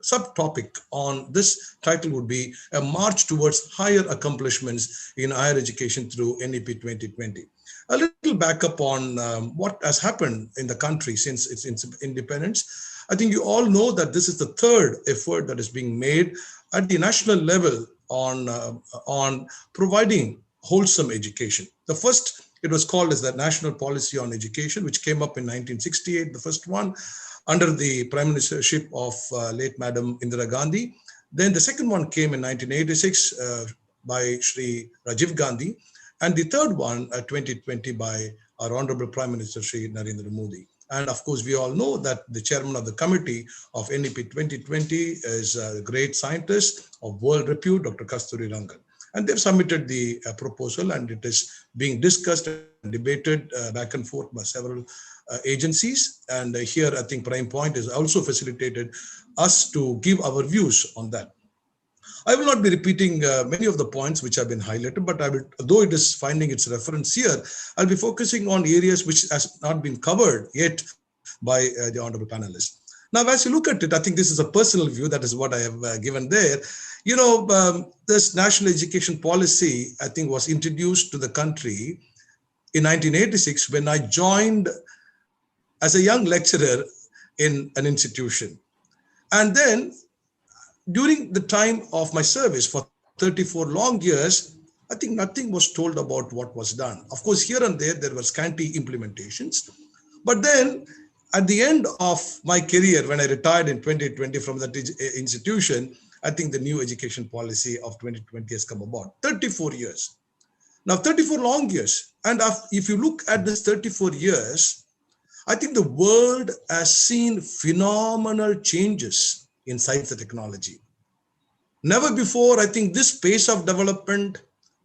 subtopic on this title would be a march towards higher accomplishments in higher education through NEP 2020. A little backup on what has happened in the country since its independence. I think you all know that this is the third effort that is being made at the national level on providing wholesome education. The first, it was called as the National Policy on Education, which came up in 1968, the first one, under the prime ministership of late Madam Indira Gandhi. Then the second one came in 1986 by Shri Rajiv Gandhi. And the third one, 2020, by our Honorable Prime Minister Shri Narendra Modi. And of course, we all know that the chairman of the committee of NEP 2020 is a great scientist of world repute, Dr. Kasturi Rangan. And they've submitted the proposal, and it is being discussed and debated back and forth by several agencies. And here, I think Prime Point has also facilitated us to give our views on that. I will not be repeating many of the points which have been highlighted, but I will, though it is finding its reference here, I'll be focusing on areas which has not been covered yet by the honorable panelists. Now, as you look at it, I think this is a personal view. That is what I have given there. You know, this national education policy, I think, was introduced to the country in 1986 when I joined as a young lecturer in an institution. And then during the time of my service for 34 long years, I think nothing was told about what was done. Of course, here and there were scanty implementations. But then at the end of my career, when I retired in 2020 from that institution, I think the new education policy of 2020 has come about. 34 years. Now, 34 long years. And if you look at this 34 years, I think the world has seen phenomenal changes in science and technology. Never before, I think this pace of development,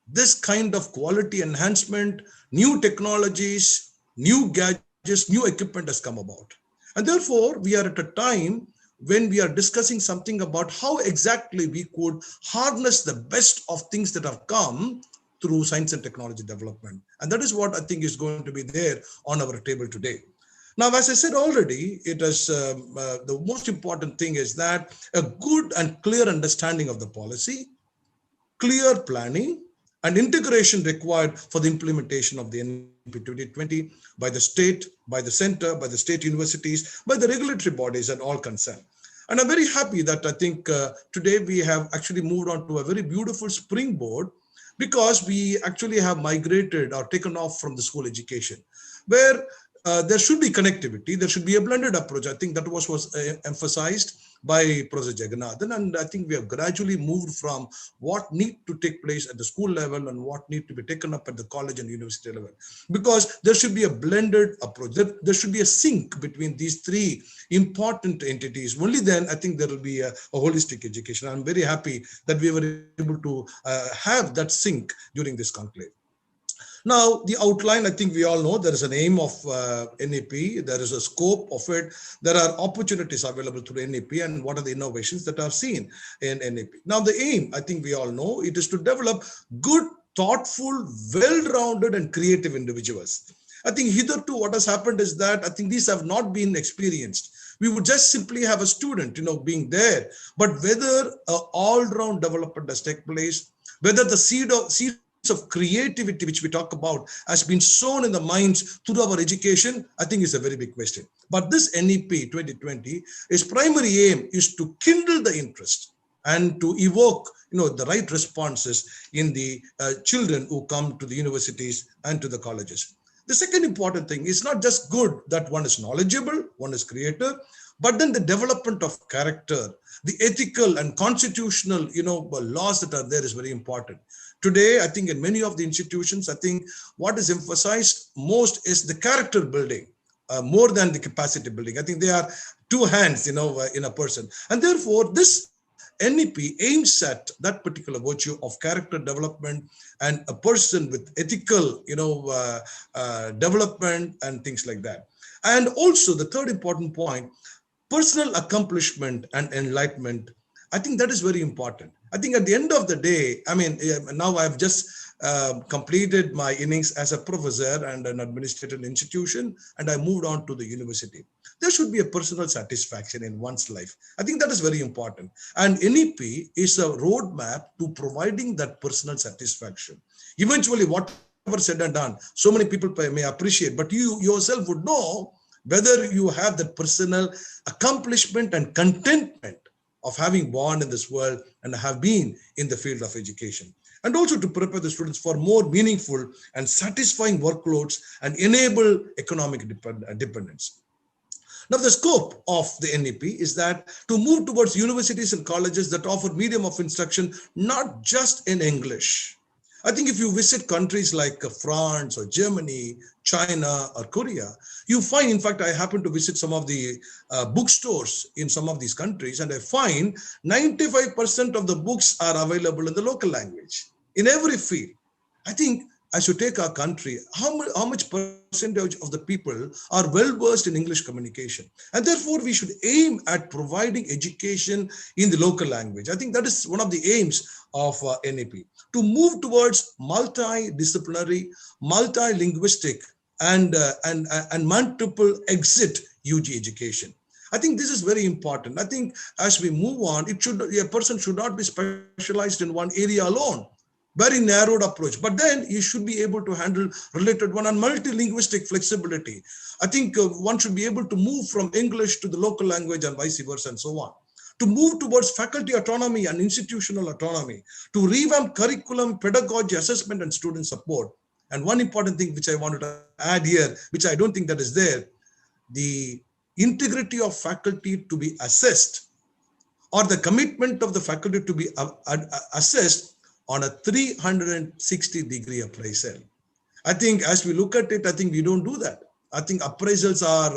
this kind of quality enhancement, new technologies, new gadgets, new equipment has come about. And therefore, we are at a time when we are discussing something about how exactly we could harness the best of things that have come through science and technology development. And that is what I think is going to be there on our table today. Now, as I said already, it is the most important thing is that a good and clear understanding of the policy, clear planning, and integration required for the implementation of the NEP 2020 by the state, by the center, by the state universities, by the regulatory bodies and all concerned. And I'm very happy that I think today we have actually moved on to a very beautiful springboard, because we actually have migrated or taken off from the school education, where there should be connectivity, there should be a blended approach. I think that was emphasized by Professor Jagannathan, and I think we have gradually moved from what need to take place at the school level and what need to be taken up at the college and university level. Because there should be a blended approach. There should be a sync between these three important entities. Only then I think there will be a holistic education. I'm very happy that we were able to have that sync during this conclave. Now, the outline, I think we all know there is an aim of NEP, there is a scope of it, there are opportunities available through NEP, and what are the innovations that are seen in NEP. Now, the aim, I think we all know, it is to develop good, thoughtful, well-rounded and creative individuals. I think hitherto what has happened is that I think these have not been experienced. We would just simply have a student, being there, but whether an all-round development has taken place, whether the seeds of creativity which we talk about has been sown in the minds through our education, I think is a very big question. But this NEP 2020, its primary aim is to kindle the interest and to evoke the right responses in the children who come to the universities and to the colleges. The second important thing is not just good that one is knowledgeable, one is creative, but then the development of character, the ethical and constitutional laws that are there is very important. Today, I think in many of the institutions, I think what is emphasized most is the character building more than the capacity building. I think they are two hands, in a person. And therefore, this NEP aims at that particular virtue of character development and a person with ethical, development and things like that. And also the third important point, personal accomplishment and enlightenment. I think that is very important. I think at the end of the day, I mean, now I've just completed my innings as a professor and an administrator in institution, and I moved on to the university. There should be a personal satisfaction in one's life. I think that is very important. And NEP is a roadmap to providing that personal satisfaction. Eventually, whatever said and done, so many people may appreciate, but you yourself would know whether you have that personal accomplishment and contentment of having born in this world and have been in the field of education. And also to prepare the students for more meaningful and satisfying workloads and enable economic dependence. Now, the scope of the NEP is that to move towards universities and colleges that offer medium of instruction, not just in English. I think if you visit countries like France or Germany, China or Korea, you find, in fact, I happen to visit some of the bookstores in some of these countries, and I find 95% of the books are available in the local language in every field. I think as you take our country, how much percentage of the people are well versed in English communication? And therefore, we should aim at providing education in the local language. I think that is one of the aims of NEP, to move towards multidisciplinary, multilinguistic, and multiple exit UG education. I think this is very important. I think as we move on, a person should not be specialized in one area alone. Very narrowed approach, but then you should be able to handle related one and multilinguistic flexibility. I think one should be able to move from English to the local language and vice versa and so on. To move towards faculty autonomy and institutional autonomy, to revamp curriculum, pedagogy, assessment, and student support. And one important thing which I wanted to add here, which I don't think that is there, the integrity of faculty to be assessed, or the commitment of the faculty to be assessed on a 360-degree appraisal. I think as we look at it, I think we don't do that. I think appraisals are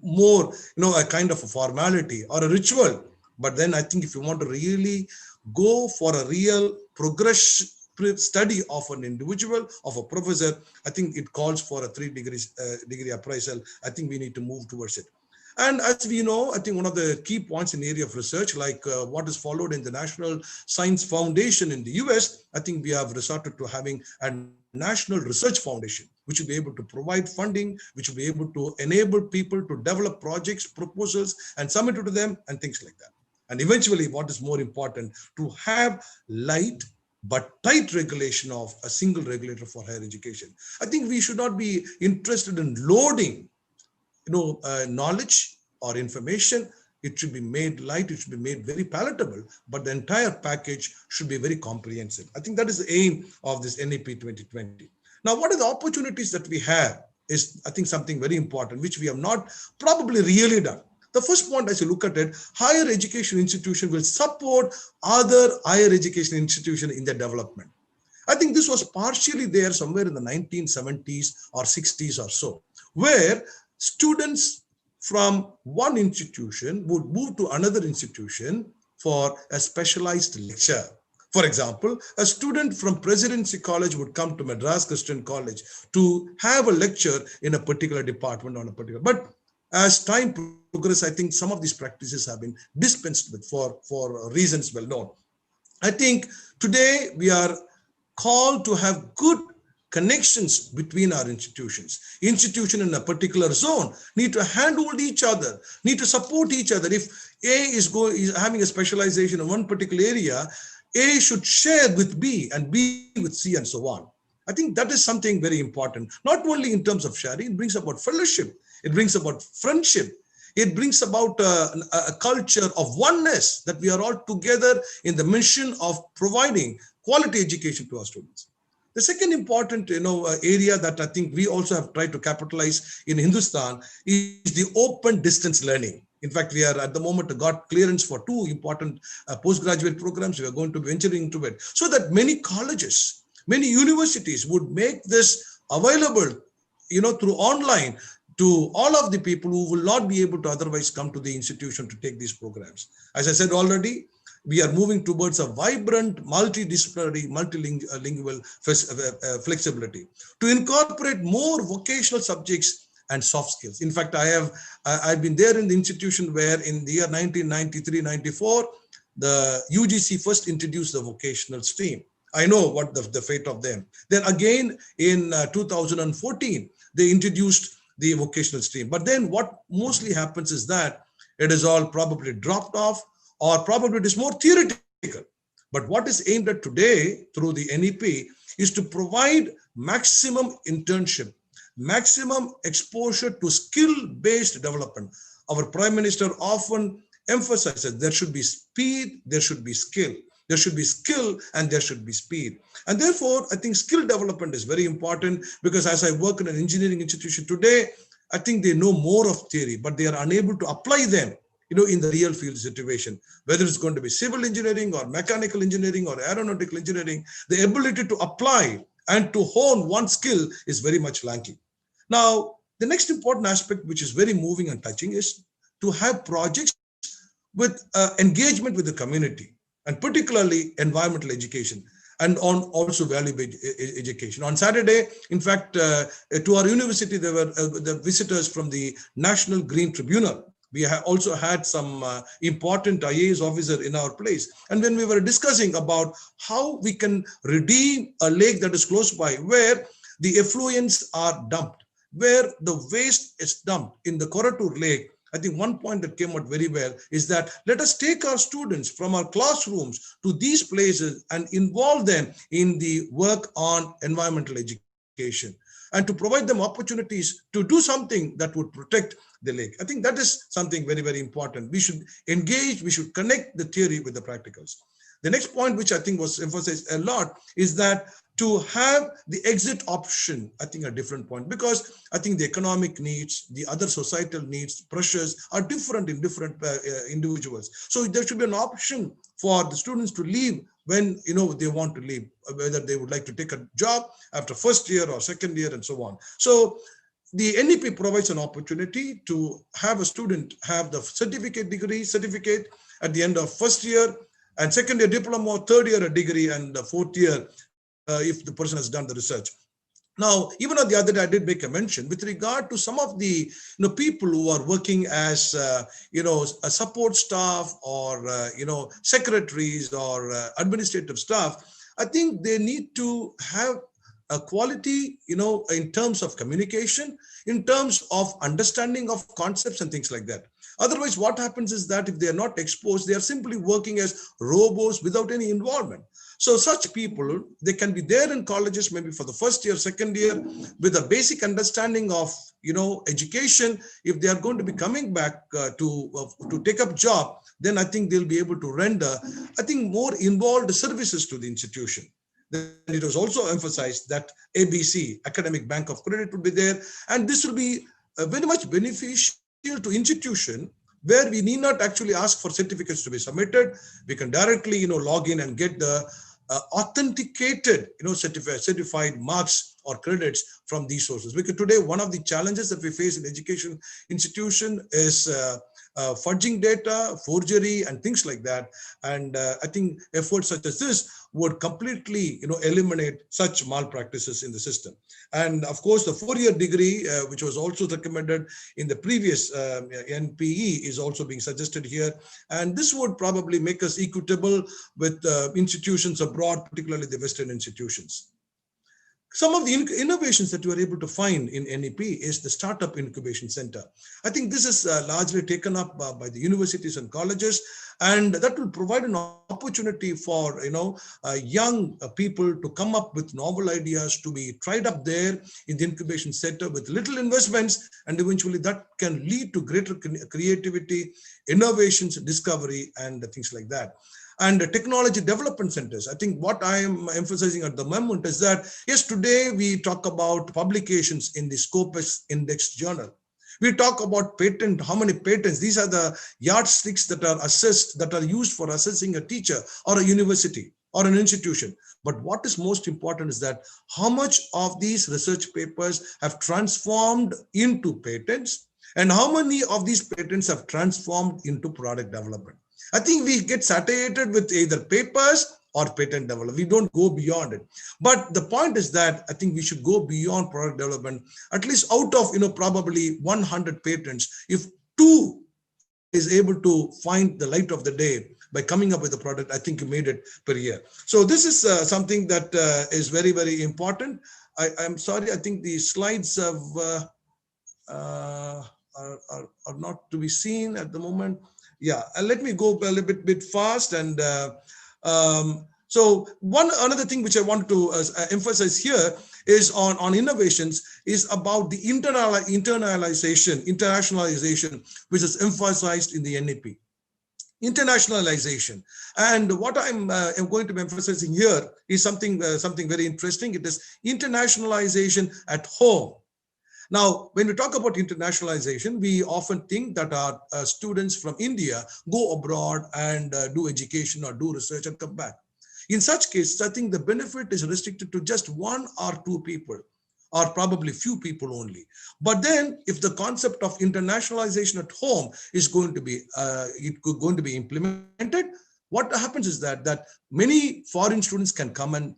more, a kind of a formality or a ritual. But then I think if you want to really go for a real progress study of an individual, of a professor, I think it calls for a 3-degree appraisal. I think we need to move towards it. And as we know, I think one of the key points in the area of research, like what is followed in the National Science Foundation in the US, I think we have resorted to having a National Research Foundation, which will be able to provide funding, which will be able to enable people to develop projects, proposals, and submit it to them, and things like that. And eventually, what is more important, to have light but tight regulation of a single regulator for higher education. I think we should not be interested in loading knowledge or information. It should be made light, it should be made very palatable, but the entire package should be very comprehensive. I think that is the aim of this NEP 2020. Now, what are the opportunities that we have is, I think, something very important, which we have not probably really done. The first point, as you look at it, higher education institution will support other higher education institution in their development. I think this was partially there somewhere in the 1970s or 60s or so, where students from one institution would move to another institution for a specialized lecture. For example, a student from Presidency College would come to Madras Christian College to have a lecture in a particular department on a particular. But as time progresses, I think some of these practices have been dispensed with for reasons well known. I think today we are called to have good connections between our institutions. Institution in a particular zone need to handhold each other, need to support each other. If A is having a specialization in one particular area, A should share with B and B with C and so on. I think that is something very important, not only in terms of sharing, it brings about fellowship, it brings about friendship, it brings about a culture of oneness, that we are all together in the mission of providing quality education to our students. The second important area that I think we also have tried to capitalize in Hindustan is the open distance learning. In fact, we are at the moment got clearance for 2 important postgraduate programs. We are going to be venturing into it, so that many colleges, many universities would make this available, through online to all of the people who will not be able to otherwise come to the institution to take these programs. As I said already, we are moving towards a vibrant, multidisciplinary, multilingual flexibility to incorporate more vocational subjects and soft skills. In fact, I've been there in the institution where in the year 1993-94, the UGC first introduced the vocational stream. I know what the fate of them. Then again in 2014, they introduced the vocational stream. But then what mostly happens is that it is all probably dropped off, or probably it is more theoretical. But what is aimed at today through the NEP is to provide maximum internship, maximum exposure to skill-based development. Our Prime Minister often emphasizes there should be speed, there should be skill. There should be skill and there should be speed. And therefore, I think skill development is very important, because as I work in an engineering institution today, I think they know more of theory, but they are unable to apply them, in the real field situation, whether it's going to be civil engineering or mechanical engineering or aeronautical engineering, the ability to apply and to hone one skill is very much lacking. Now, the next important aspect, which is very moving and touching, is to have projects with engagement with the community, and particularly environmental education, and on also value-based education. On Saturday, in fact, to our university, there were the visitors from the National Green Tribunal. We have also had some important IAS officer in our place. And when we were discussing about how we can redeem a lake that is close by, where the effluents are dumped, where the waste is dumped in the Koratur Lake, I think one point that came out very well is that let us take our students from our classrooms to these places and involve them in the work on environmental education, and to provide them opportunities to do something that would protect the lake. I think that is something very, very important. We should engage, we should connect the theory with the practicals. The next point, which I think was emphasized a lot, is that to have the exit option, I think a different point, because I think the economic needs, the other societal needs, pressures are different in different individuals. So there should be an option for the students to leave when they want to leave, whether they would like to take a job after first year or second year and so on. So the NEP provides an opportunity to have a student have the certificate at the end of first year, and second year diploma, third year a degree, and the fourth year if the person has done the research. Now, even on the other day, I did make a mention with regard to some of the people who are working as a support staff or secretaries or administrative staff. I think they need to have a quality, in terms of communication, in terms of understanding of concepts and things like that. Otherwise, what happens is that if they are not exposed, they are simply working as robots without any involvement. So such people, they can be there in colleges maybe for the first year, second year, with a basic understanding of education. If they are going to be coming back to take up job, then I think they'll be able to render, I think, more involved services to the institution. Then it was also emphasized that ABC, Academic Bank of Credit, would be there, and this will be very much beneficial to institution, where we need not actually ask for certificates to be submitted. We can directly log in and get the authenticated certified marks or credits from these sources. Because today one of the challenges that we face in education institution is fudging data, forgery, and things like that. And I think efforts such as this would completely eliminate such malpractices in the system. And of course, the 4-year degree, which was also recommended in the previous NPE, is also being suggested here. And this would probably make us equitable with institutions abroad, particularly the Western institutions. Some of the innovations that you are able to find in NEP is the Startup Incubation Center. I think this is largely taken up by the universities and colleges, and that will provide an opportunity for young people to come up with novel ideas, to be tried up there in the incubation center with little investments, and eventually that can lead to greater creativity, innovations, discovery, and things like that. And the technology development centers. I think what I am emphasizing at the moment is that, yes, today we talk about publications in the Scopus Index Journal. We talk about patent, how many patents. These are the yardsticks that are assessed, that are used for assessing a teacher or a university or an institution. But what is most important is that how much of these research papers have transformed into patents, and how many of these patents have transformed into product development. I think we get satiated with either papers or patent development. We don't go beyond it. But the point is that I think we should go beyond product development. At least out of probably 100 patents, if 2 is able to find the light of the day, by coming up with a product. I think you made it per year. So this is something that is very, very important. I'm sorry, I think the slides have, are not to be seen at the moment. Yeah, let me go a little bit fast. And so another thing which I want to emphasize here is on innovations is about the internationalization, which is emphasized in the NEP. Internationalization. And what I'm going to be emphasizing here is something very interesting. It is internationalization at home. Now, when we talk about internationalization, we often think that our students from India go abroad and do education or do research and come back. In such cases, I think the benefit is restricted to just one or two people, or probably few people only. But then, if the concept of internationalization at home is going to be implemented, what happens is that many foreign students can come and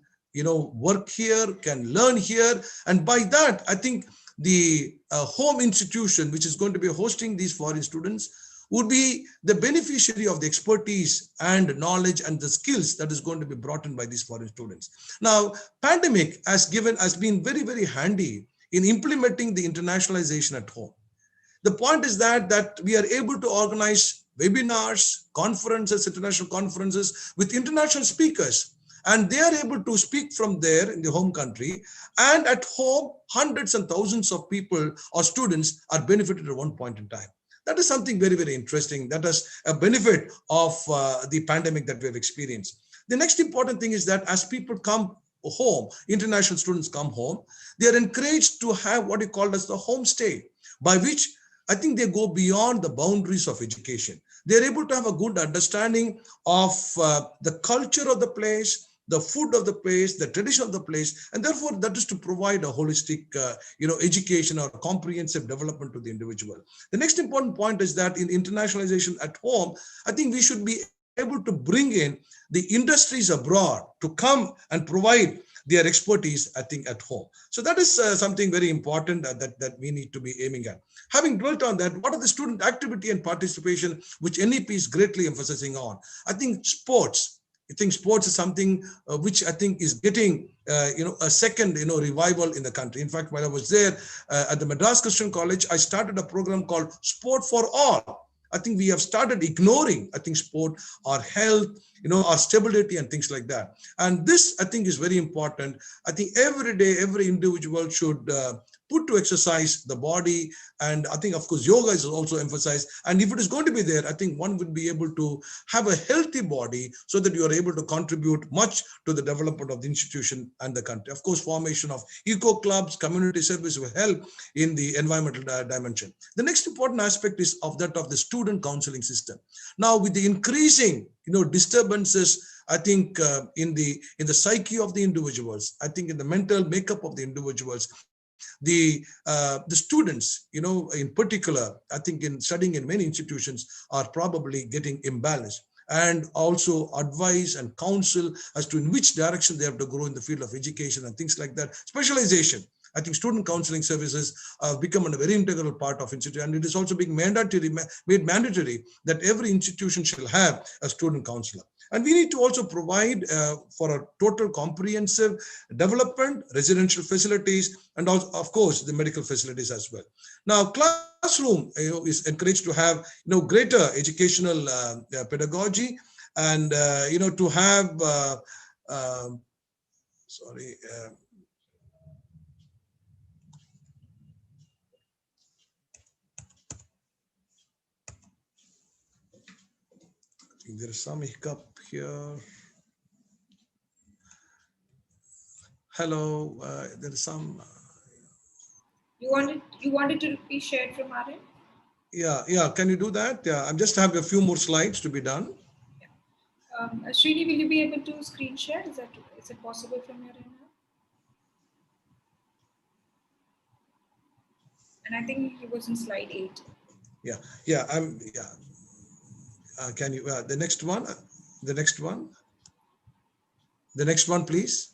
work here, can learn here, and by that, I think the home institution, which is going to be hosting these foreign students, would be the beneficiary of the expertise and knowledge and the skills that is going to be brought in by these foreign students. Now, pandemic has been very, very handy in implementing the internationalization at home. The point is that we are able to organize webinars, conferences, international conferences with international speakers, and they are able to speak from there in the home country, and at home, hundreds and thousands of people or students are benefited at one point in time. That is something very, very interesting. That is a benefit of the pandemic that we have experienced. The next important thing is that as people come home, international students come home, they are encouraged to have what you call as the homestay, by which I think they go beyond the boundaries of education. They're able to have a good understanding of the culture of the place, the food of the place, the tradition of the place, and therefore that is to provide a holistic, education or comprehensive development to the individual. The next important point is that in internationalization at home, I think we should be able to bring in the industries abroad to come and provide their expertise, I think, at home. So that is something very important that we need to be aiming at. Having dwelt on that, what are the student activity and participation which NEP is greatly emphasizing on? I think sports. I think sports is something which I think is getting, a second, revival in the country. In fact, while I was there at the Madras Christian College, I started a program called Sport for All. I think we have started ignoring, I think, sport, our health, our stability and things like that. And this, I think, is very important. I think every day, every individual should put to exercise the body. And I think, of course, yoga is also emphasized. And if it is going to be there, I think one would be able to have a healthy body so that you are able to contribute much to the development of the institution and the country. Of course, formation of eco clubs, community service will help in the environmental dimension. The next important aspect is of that of the student counseling system. Now, with the increasing, disturbances, I think in the psyche of the individuals, I think in the mental makeup of the individuals, the students, in particular, I think in studying in many institutions are probably getting imbalanced, and also advise and counsel as to in which direction they have to grow in the field of education and things like that. Specialization. I think student counseling services have become a very integral part of institution, and it is also being made mandatory that every institution shall have a student counselor. And we need to also provide for a total comprehensive development, residential facilities, and also, of course, the medical facilities as well. Now, classroom is encouraged to have greater educational pedagogy, and to have there is some hiccup here. Hello, there is some. You wanted to be shared from our end? Yeah. Can you do that? Yeah, I just have a few more slides to be done. Yeah. Srini, will you be able to screen share? Is it possible from your end now? And I think he was in slide 8. Yeah. Can you the next one? The next one, please.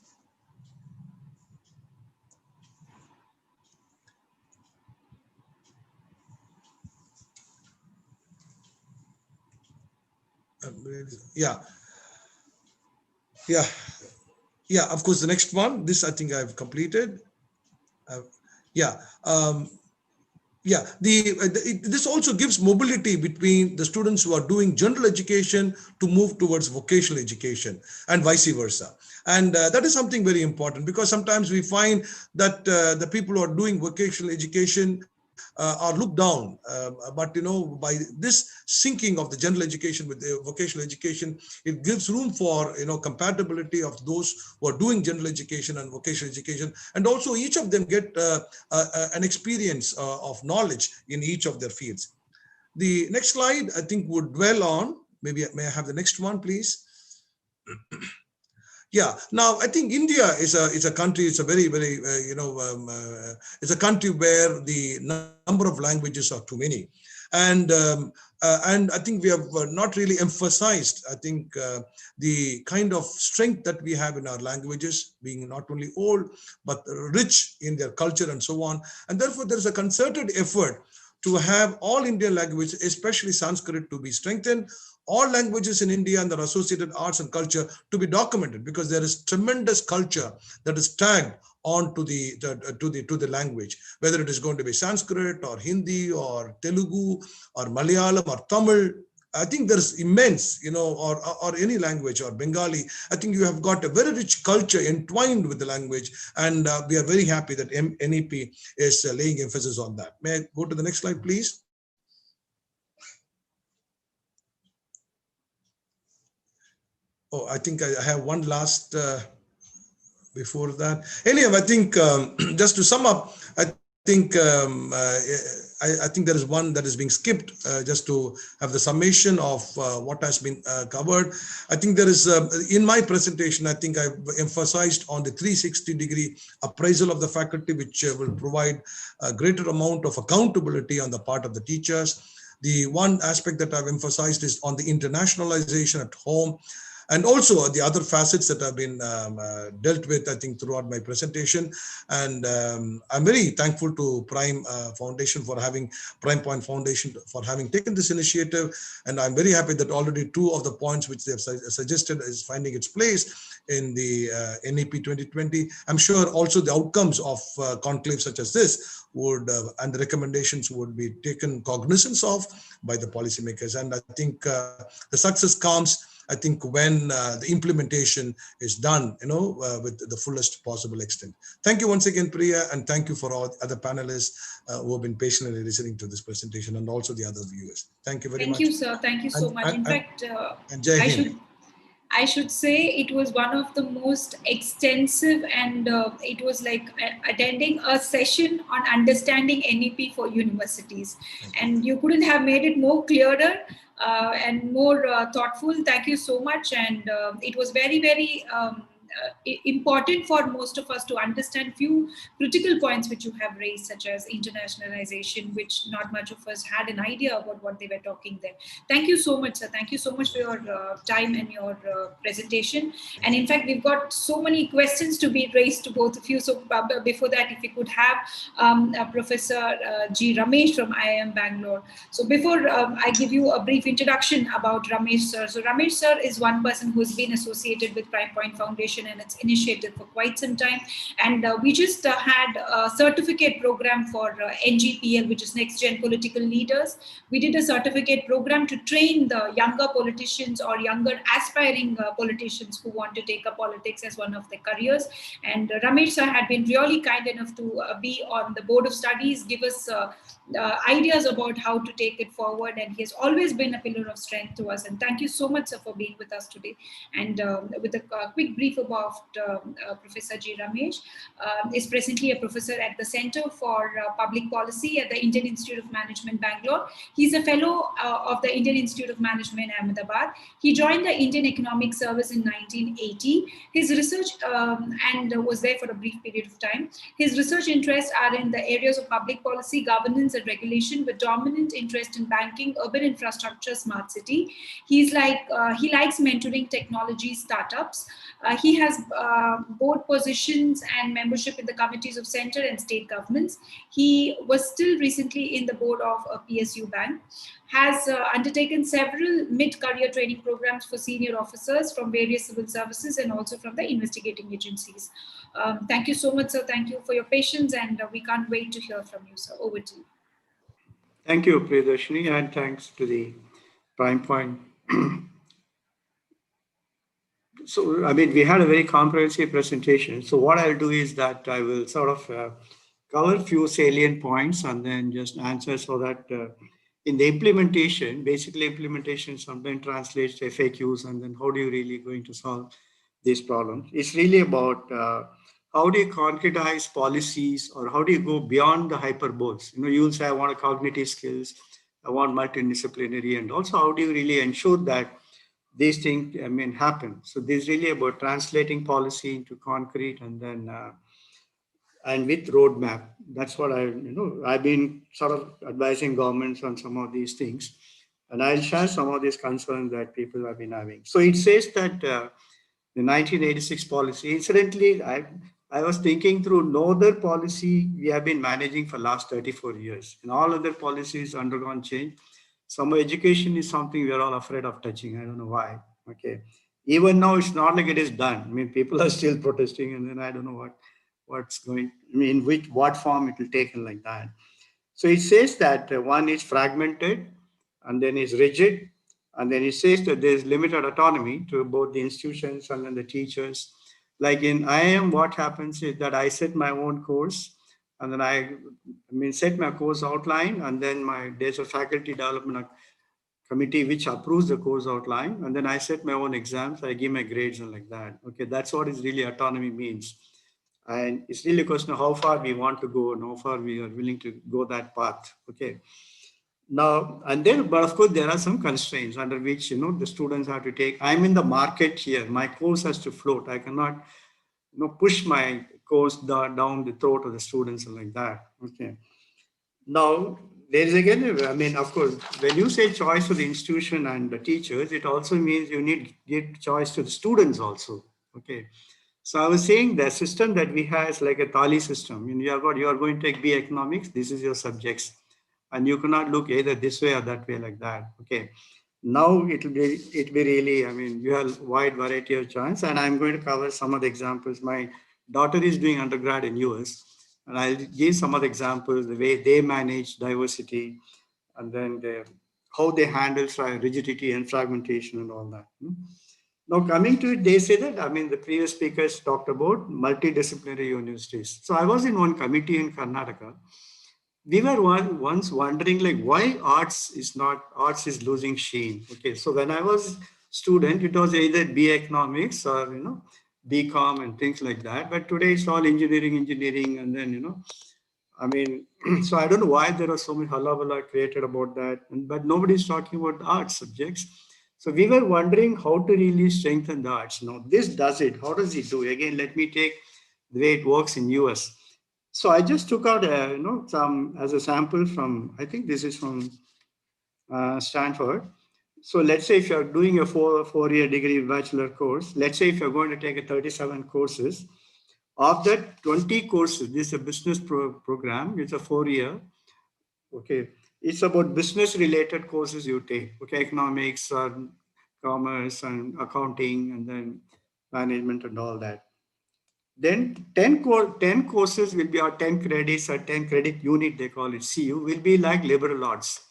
Yeah, yeah, yeah. Of course, the next one. This I think I've completed. Uh, yeah. Yeah, this also gives mobility between the students who are doing general education to move towards vocational education and vice versa. And that is something very important, because sometimes we find that the people who are doing vocational education are looked down. But by this syncing of the general education with the vocational education, it gives room for compatibility of those who are doing general education and vocational education, and also each of them get an experience of knowledge in each of their fields. The next slide, I think, would dwell on, maybe may I have the next one, please? Yeah. Now, I think India is a country. It's a very very it's a country where the number of languages are too many, and I think we have not really emphasized. I think the kind of strength that we have in our languages, being not only old but rich in their culture and so on, and therefore there is a concerted effort to have all Indian languages, especially Sanskrit, to be strengthened, all languages in India and their associated arts and culture to be documented, because there is tremendous culture that is tagged on to the language, whether it is going to be Sanskrit or Hindi or Telugu or Malayalam or Tamil. I think there's immense, or any language, or Bengali. I think you have got a very rich culture entwined with the language, and we are very happy that NEP is laying emphasis on that. May I go to the next slide, please? Oh, I think I have one last before that. Anyway, I think just to sum up, I think I think there is one that is being skipped, just to have the summation of what has been covered. I think there is, in my presentation, I think I've emphasized on the 360-degree appraisal of the faculty, which will provide a greater amount of accountability on the part of the teachers. The one aspect that I've emphasized is on the internationalization at home, and also the other facets that have been dealt with, I think, throughout my presentation. And I'm very thankful to Prime Foundation for having Prime Point Foundation for having taken this initiative. And I'm very happy that already two of the points which they have suggested is finding its place in the NEP 2020. I'm sure also the outcomes of conclave such as this would and the recommendations would be taken cognizance of by the policymakers. And I think the success comes, I think, when the implementation is done, with the fullest possible extent. Thank you once again, Priya, and thank you for all other panelists who have been patiently listening to this presentation, and also the other viewers. Thank you very much. Thank you, sir. Thank you so much. In fact, and Jai Hind. I should say it was one of the most extensive, and it was like attending a session on understanding NEP for universities. And you couldn't have made it more clearer and more thoughtful. Thank you so much. And it was very, very important for most of us to understand few critical points which you have raised, such as internationalization, which not much of us had an idea about what they were talking there. Thank you so much, sir. Thank you so much for your time and your presentation. And in fact, we've got so many questions to be raised to both of you. So before that, if we could have Professor G. Ramesh from IIM Bangalore. So before I give you a brief introduction about Ramesh sir. So Ramesh sir is one person who's been associated with Prime Point Foundation and its initiative for quite some time. And we just had a certificate program for NGPL, which is Next Gen Political Leaders. We did a certificate program to train the younger politicians or younger aspiring politicians who want to take up politics as one of their careers. And Ramesh sir had been really kind enough to be on the board of studies, give us ideas about how to take it forward, and he has always been a pillar of strength to us. And thank you so much, sir, for being with us today. And with a quick brief about Professor G. Ramesh, is presently a professor at the Center for Public Policy at the Indian Institute of Management, Bangalore. He's a fellow of the Indian Institute of Management, Ahmedabad. He joined the Indian Economic Service in 1980. His research, and was there for a brief period of time. His research interests are in the areas of public policy, governance, and regulation, with dominant interest in banking, urban infrastructure, smart city. He likes mentoring technology startups. He has board positions and membership in the committees of center and state governments. He was still recently in the board of a PSU bank, has undertaken several mid-career training programs for senior officers from various civil services and also from the investigating agencies. Thank you so much, sir. Thank you for your patience, and we can't wait to hear from you, sir. Over to you. Thank you, Priyadarshini, and thanks to the Prime Point. So, I mean, we had a very comprehensive presentation. So what I'll do is that I will sort of cover a few salient points and then just answer, so that in the implementation, basically implementation sometimes translates to FAQs, and then how do you really going to solve these problems? It's really about how do you concretize policies, or how do you go beyond the hyperboles? You know, you'll say, I want cognitive skills, I want multidisciplinary, and also how do you really ensure that these things, I mean, happen? So this is really about translating policy into concrete, and then and with roadmap. That's what I've been sort of advising governments on some of these things, and I'll share some of these concerns that people have been having. So it says that the 1986 policy, incidentally, I was thinking through no other policy we have been managing for last 34 years, and all other policies undergone change. Summer education is something we are all afraid of touching. I don't know why. Okay. Even now, it's not like it is done. I mean, people are still protesting, and then I don't know what's going, I mean, what form it will take and like that. So it says that one is fragmented, and then is rigid, and then it says that there is limited autonomy to both the institutions and then the teachers. Like in IIM, what happens is that I set my own course, and then I mean set my course outline, and then there's a faculty development committee which approves the course outline, and then I set my own exams, I give my grades and like that. Okay, that's what is really autonomy means. And it's really a question of how far we want to go and how far we are willing to go that path. Okay. Now, and then, but of course, there are some constraints under which, the students have to take. I'm in the market here. My course has to float. I cannot, push my course down the throat of the students and like that. Okay. Now, there is again, I mean, of course, when you say choice to the institution and the teachers, it also means you need to give choice to the students also. Okay. So I was saying the system that we have is like a Thali system. You are going to take B economics, this is your subjects. And you cannot look either this way or that way like that. Okay. Now it'll be really, I mean, you have wide variety of choice, and I'm going to cover some of the examples. My daughter is doing undergrad in US, and I'll give some of the examples, the way they manage diversity, and then how they handle rigidity and fragmentation and all that. Now coming to it, they say that, I mean, the previous speakers talked about multidisciplinary universities. So I was in one committee in Karnataka. We were once wondering like why arts is losing sheen. Okay, so when I was student, it was either B economics or BCom and things like that. But today it's all engineering, and then I mean, so I don't know why there are so many hullabaloo created about that, but nobody's talking about the arts subjects. So we were wondering how to really strengthen the arts. Now this does it. How does it do? Again, let me take the way it works in US. So I just took out some as a sample from, I think this is from Stanford. So let's say if you're doing a four-year degree bachelor course, let's say if you're going to take a 37 courses, of that 20 courses, this is a business program, it's a 4-year. Okay, it's about business related courses you take. Okay, economics and commerce and accounting and then management and all that. Then 10 courses will be, or 10 credits or 10 credit unit, they call it CU, will be like liberal arts.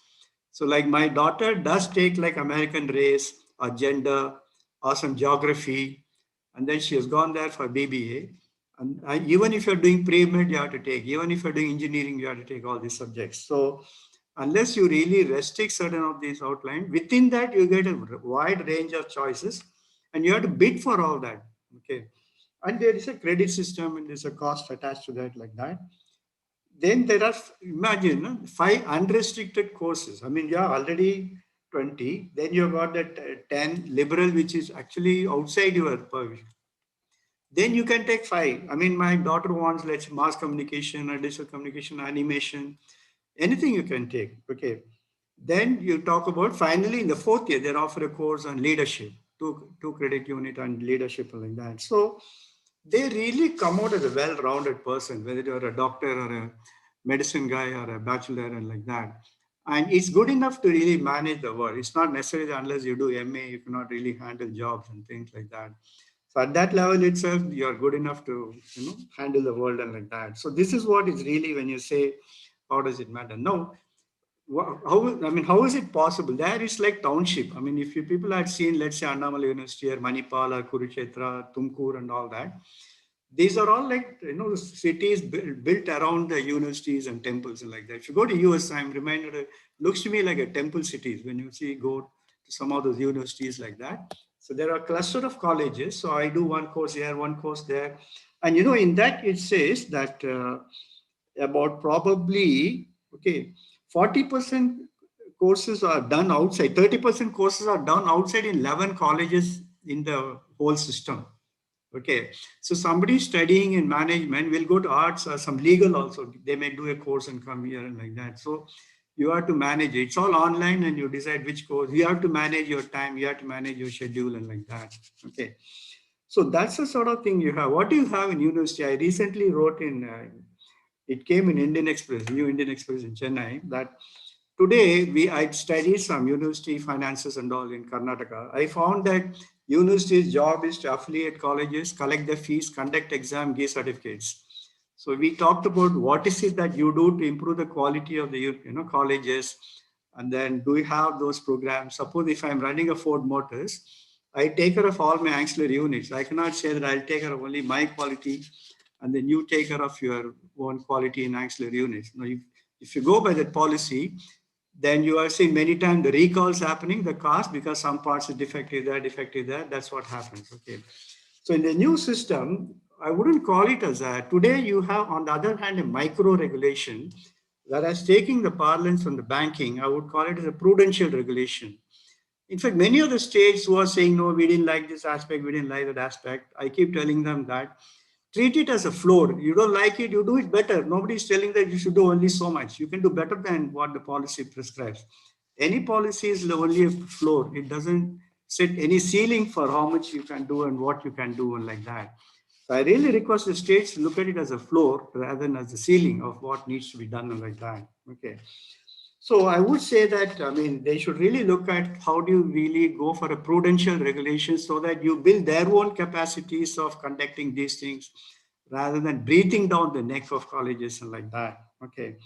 So like my daughter does take like American race or gender or some geography, and then she has gone there for BBA. And even if you're doing pre-med, you have to take, even if you're doing engineering, you have to take all these subjects. So unless you really restrict certain of these outlined, within that you get a wide range of choices and you have to bid for all that. Okay. And there is a credit system and there's a cost attached to that like that. Then there are, imagine, 5 unrestricted courses. I mean, you're already 20, then you've got that 10 liberal, which is actually outside your purview. Then you can take 5. I mean, my daughter wants, let's say, mass communication or digital communication, animation, anything you can take. Okay. Then you talk about, finally, in the 4th year, they offer a course on leadership two credit unit and leadership like that. So they really come out as a well-rounded person, whether you're a doctor or a medicine guy or a bachelor and like that. And it's good enough to really manage the world. It's not necessarily unless you do MA, you cannot really handle jobs and things like that. So at that level itself, you're good enough to handle the world and like that. So this is what is really when you say, how does it matter? No, how is it possible? There is like township. I mean, if you people had seen, let's say, Annamalai University or Manipal or Kurukshetra, Tumkur and all that, these are all like, cities built around the universities and temples and like that. If you go to US, I'm reminded, it looks to me like a temple cities when you go to some of those universities like that. So there are a cluster of colleges. So I do one course here, one course there. And, in that it says that about probably, okay, 40% courses are done outside, 30% courses are done outside in 11 colleges in the whole system. Okay, so somebody studying in management will go to arts or some legal also. They may do a course and come here and like that. So you have to manage it. It's all online and you decide which course. You have to manage your time. You have to manage your schedule and like that. Okay, so that's the sort of thing you have. What do you have in university? I recently wrote in, it came in Indian Express, New Indian Express in Chennai, that today I studied some university finances and all in Karnataka. I found that university's job is to affiliate colleges, collect the fees, conduct exam, give certificates. So we talked about what is it that you do to improve the quality of the colleges, and then do you have those programs? Suppose if I'm running a Ford Motors, I take care of all my ancillary units. I cannot say that I'll take care of only my quality and then you take care of your own quality in ancillary units. Now, if you go by that policy, then you are seeing many times the recalls happening, the cost, because some parts are defective there, that's what happens, okay. So in the new system, I wouldn't call it as that. Today you have, on the other hand, a micro regulation, whereas taking the parlance from the banking, I would call it as a prudential regulation. In fact, many of the states who are saying, no, we didn't like this aspect, we didn't like that aspect, I keep telling them that treat it as a floor. You don't like it, you do it better. Nobody's telling that you should do only so much. You can do better than what the policy prescribes. Any policy is only a floor. It doesn't set any ceiling for how much you can do and what you can do and like that. So I really request the states to look at it as a floor rather than as the ceiling of what needs to be done and like that. Okay. So I would say that, I mean, they should really look at how do you really go for a prudential regulation so that you build their own capacities of conducting these things rather than breathing down the neck of colleges and like that. Okay.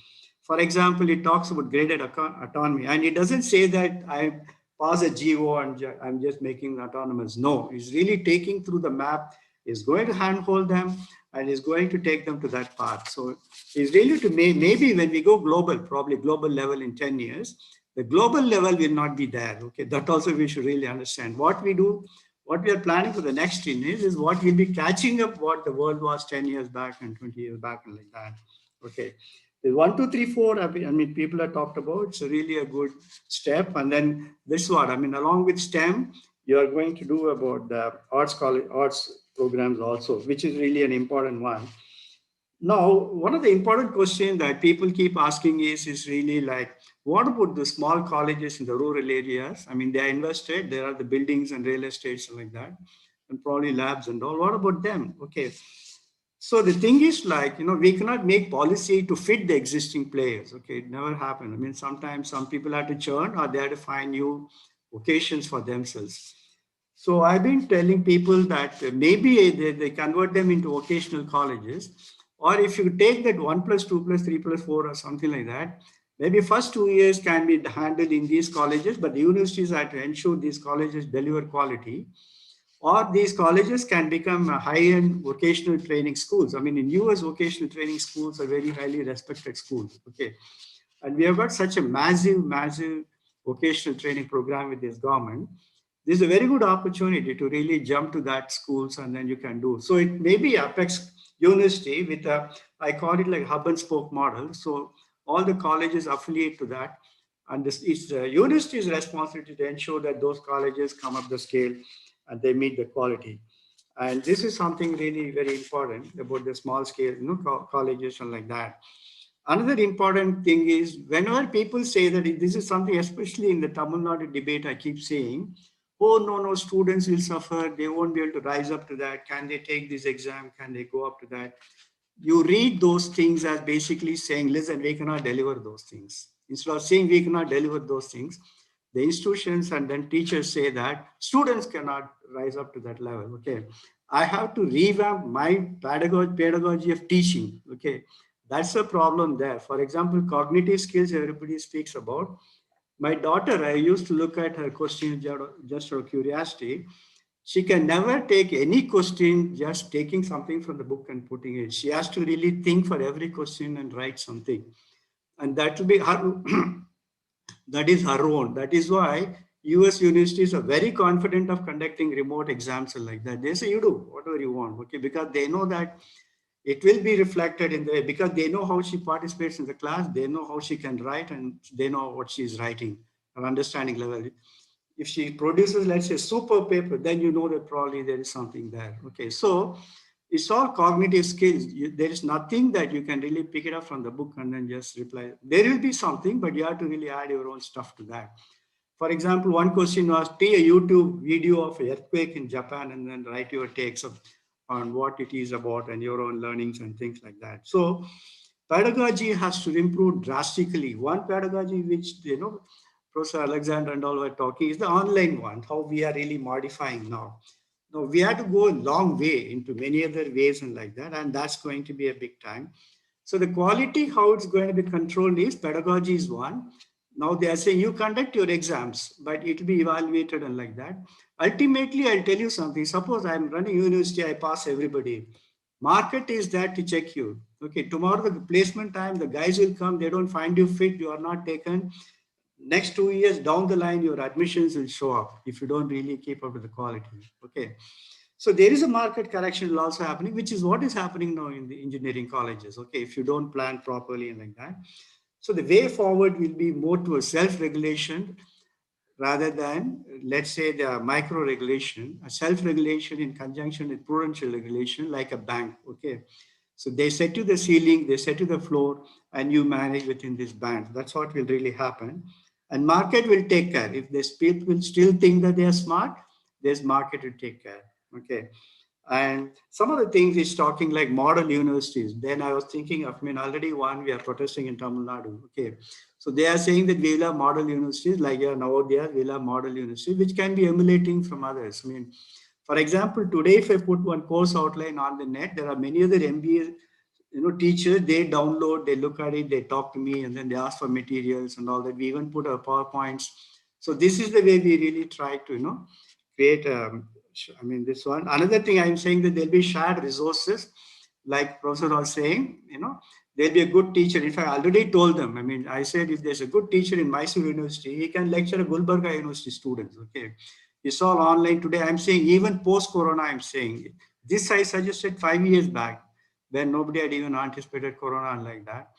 For example, it talks about graded autonomy, and it doesn't say that I pass a GO and I'm just making autonomous. No, it's really taking through the map, is going to handhold them, and is going to take them to that path. So it's really to maybe when we go global, probably global level in 10 years, the global level will not be there. Okay, that also we should really understand. What we do, what we are planning for the next 10 years is what will be catching up what the world was 10 years back and 20 years back and like that. Okay. The 1, 2, 3, 4, I mean, people have talked about, it's really a good step. And then this one, I mean, along with STEM, you are going to do about the arts college, arts programs also, which is really an important one. Now, one of the important questions that people keep asking is really like, what about the small colleges in the rural areas? I mean, they are invested, there are the buildings and real estates and like that, and probably labs and all. What about them? Okay. So the thing is like, we cannot make policy to fit the existing players. Okay, it never happened. I mean, sometimes some people have to churn or they have to find new vocations for themselves. So I've been telling people that maybe they convert them into vocational colleges, or if you take that 1 plus 2 plus 3 plus 4 or something like that, maybe first 2 years can be handled in these colleges, but the universities have to ensure these colleges deliver quality, or these colleges can become high-end vocational training schools. I mean, in US, vocational training schools are very highly respected schools. Okay, and we have got such a massive vocational training program with this government. This is a very good opportunity to really jump to that schools, and then you can do. So it may be Apex University with a, I call it like hub and spoke model. So all the colleges affiliate to that. And this is the university's responsibility to ensure that those colleges come up the scale and they meet the quality. And this is something really very important about the small scale, colleges and like that. Another important thing is whenever people say that this is something, especially in the Tamil Nadu debate, I keep saying, Oh, no, no, students will suffer. They won't be able to rise up to that. Can they take this exam? Can they go up to that? You read those things as basically saying, listen, we cannot deliver those things. Instead of saying we cannot deliver those things, the institutions and then teachers say that students cannot rise up to that level. Okay. I have to revamp my pedagogy of teaching. Okay. That's the problem there. For example, cognitive skills everybody speaks about. My daughter, I used to look at her questions just for curiosity. She can never take any question just taking something from the book and putting it. She has to really think for every question and write something. And that will be her, that is her own. That is why US universities are very confident of conducting remote exams like that. They say you do whatever you want, okay, because they know that it will be reflected in the, because they know how she participates in the class, they know how she can write, and they know what she is writing, her understanding level. If she produces, let's say, super paper, then you know that probably there is something there. Okay, so it's all cognitive skills. There is nothing that you can really pick it up from the book and then just reply. There will be something, but you have to really add your own stuff to that. For example, one question was, take a YouTube video of earthquake in Japan and then write your takes on what it is about and your own learnings and things like that. So pedagogy has to improve drastically. One pedagogy which, Professor Alexander and all were talking is the online one, how we are really modifying now. Now we have to go a long way into many other ways and like that, and that's going to be a big time. So the quality, how it's going to be controlled is pedagogy is one. Now they are saying you conduct your exams, but it will be evaluated and like that. Ultimately, I'll tell you something. Suppose I'm running university, I pass everybody. Market is there to check you. Okay, tomorrow the placement time, the guys will come, they don't find you fit, you are not taken. Next 2 years down the line, your admissions will show up if you don't really keep up with the quality. Okay. So there is a market correction also happening, which is what is happening now in the engineering colleges. Okay, if you don't plan properly and like that. So the way forward will be more to a self-regulation rather than, let's say, the micro-regulation, a self-regulation in conjunction with prudential regulation, like a bank. Okay, so they set you the ceiling, they set you the floor, and you manage within this band. That's what will really happen. And market will take care. If the people still think that they are smart, this market will take care. Okay. And some of the things is talking like model universities. Then I was thinking of, already one we are protesting in Tamil Nadu. Okay. So they are saying that we'll have model universities like Navodaya, we'll have model universities, which can be emulating from others. For example, today, if I put one course outline on the net, there are many other MBA, teachers, they download, they look at it, they talk to me, and then they ask for materials and all that. We even put our PowerPoints. So this is the way we really try to, create, this one. Another thing I'm saying that there'll be shared resources, like Professor was saying, there'll be a good teacher. In fact, I already told them, I said, if there's a good teacher in Mysore University, he can lecture a Gulbarga University students, okay? It's all online today. I'm saying even post-Corona, I'm saying, this I suggested 5 years back when nobody had even anticipated Corona like that.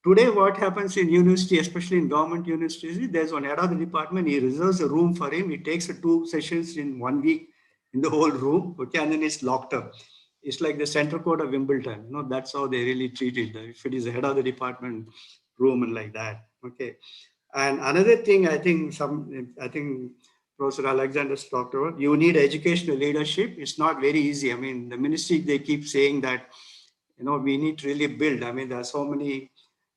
Today, what happens in university, especially in government universities, there's one head of the department, he reserves a room for him. He takes 2 sessions in 1 week in the whole room, okay, and then it's locked up. It's like the center court of Wimbledon. That's how they really treat it. If it is the head of the department room and like that, okay. And another thing, I think Professor Alexander's talked about, you need educational leadership. It's not very easy. The ministry, they keep saying that, we need to really build. There are so many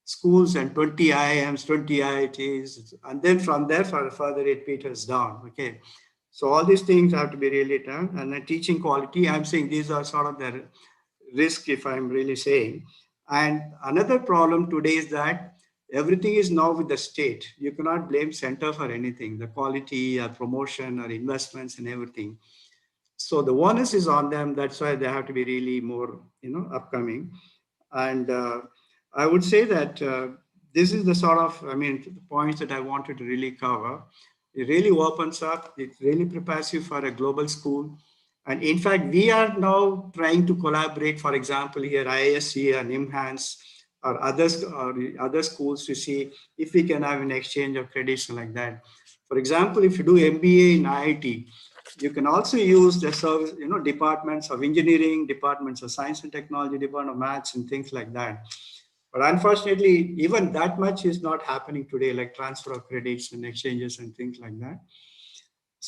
schools and 20 IIMs, 20 IITs, and then from there further it peters down. Okay. So all these things have to be really done. And then teaching quality, I'm saying these are sort of the risk, if I'm really saying. And another problem today is that everything is now with the state. You cannot blame center for anything, the quality or promotion or investments and everything. So the onus is on them. That's why they have to be really more, upcoming. And I would say that this is the sort of, the points that I wanted to really cover. It really opens up. It really prepares you for a global school. And in fact, we are now trying to collaborate, for example, here IISc and IMHANS or other schools to see if we can have an exchange of credits like that. For example, if you do MBA in IIT, you can also use the service, departments of engineering, departments of science and technology, department of maths and things like that. But unfortunately, even that much is not happening today, like transfer of credits and exchanges and things like that.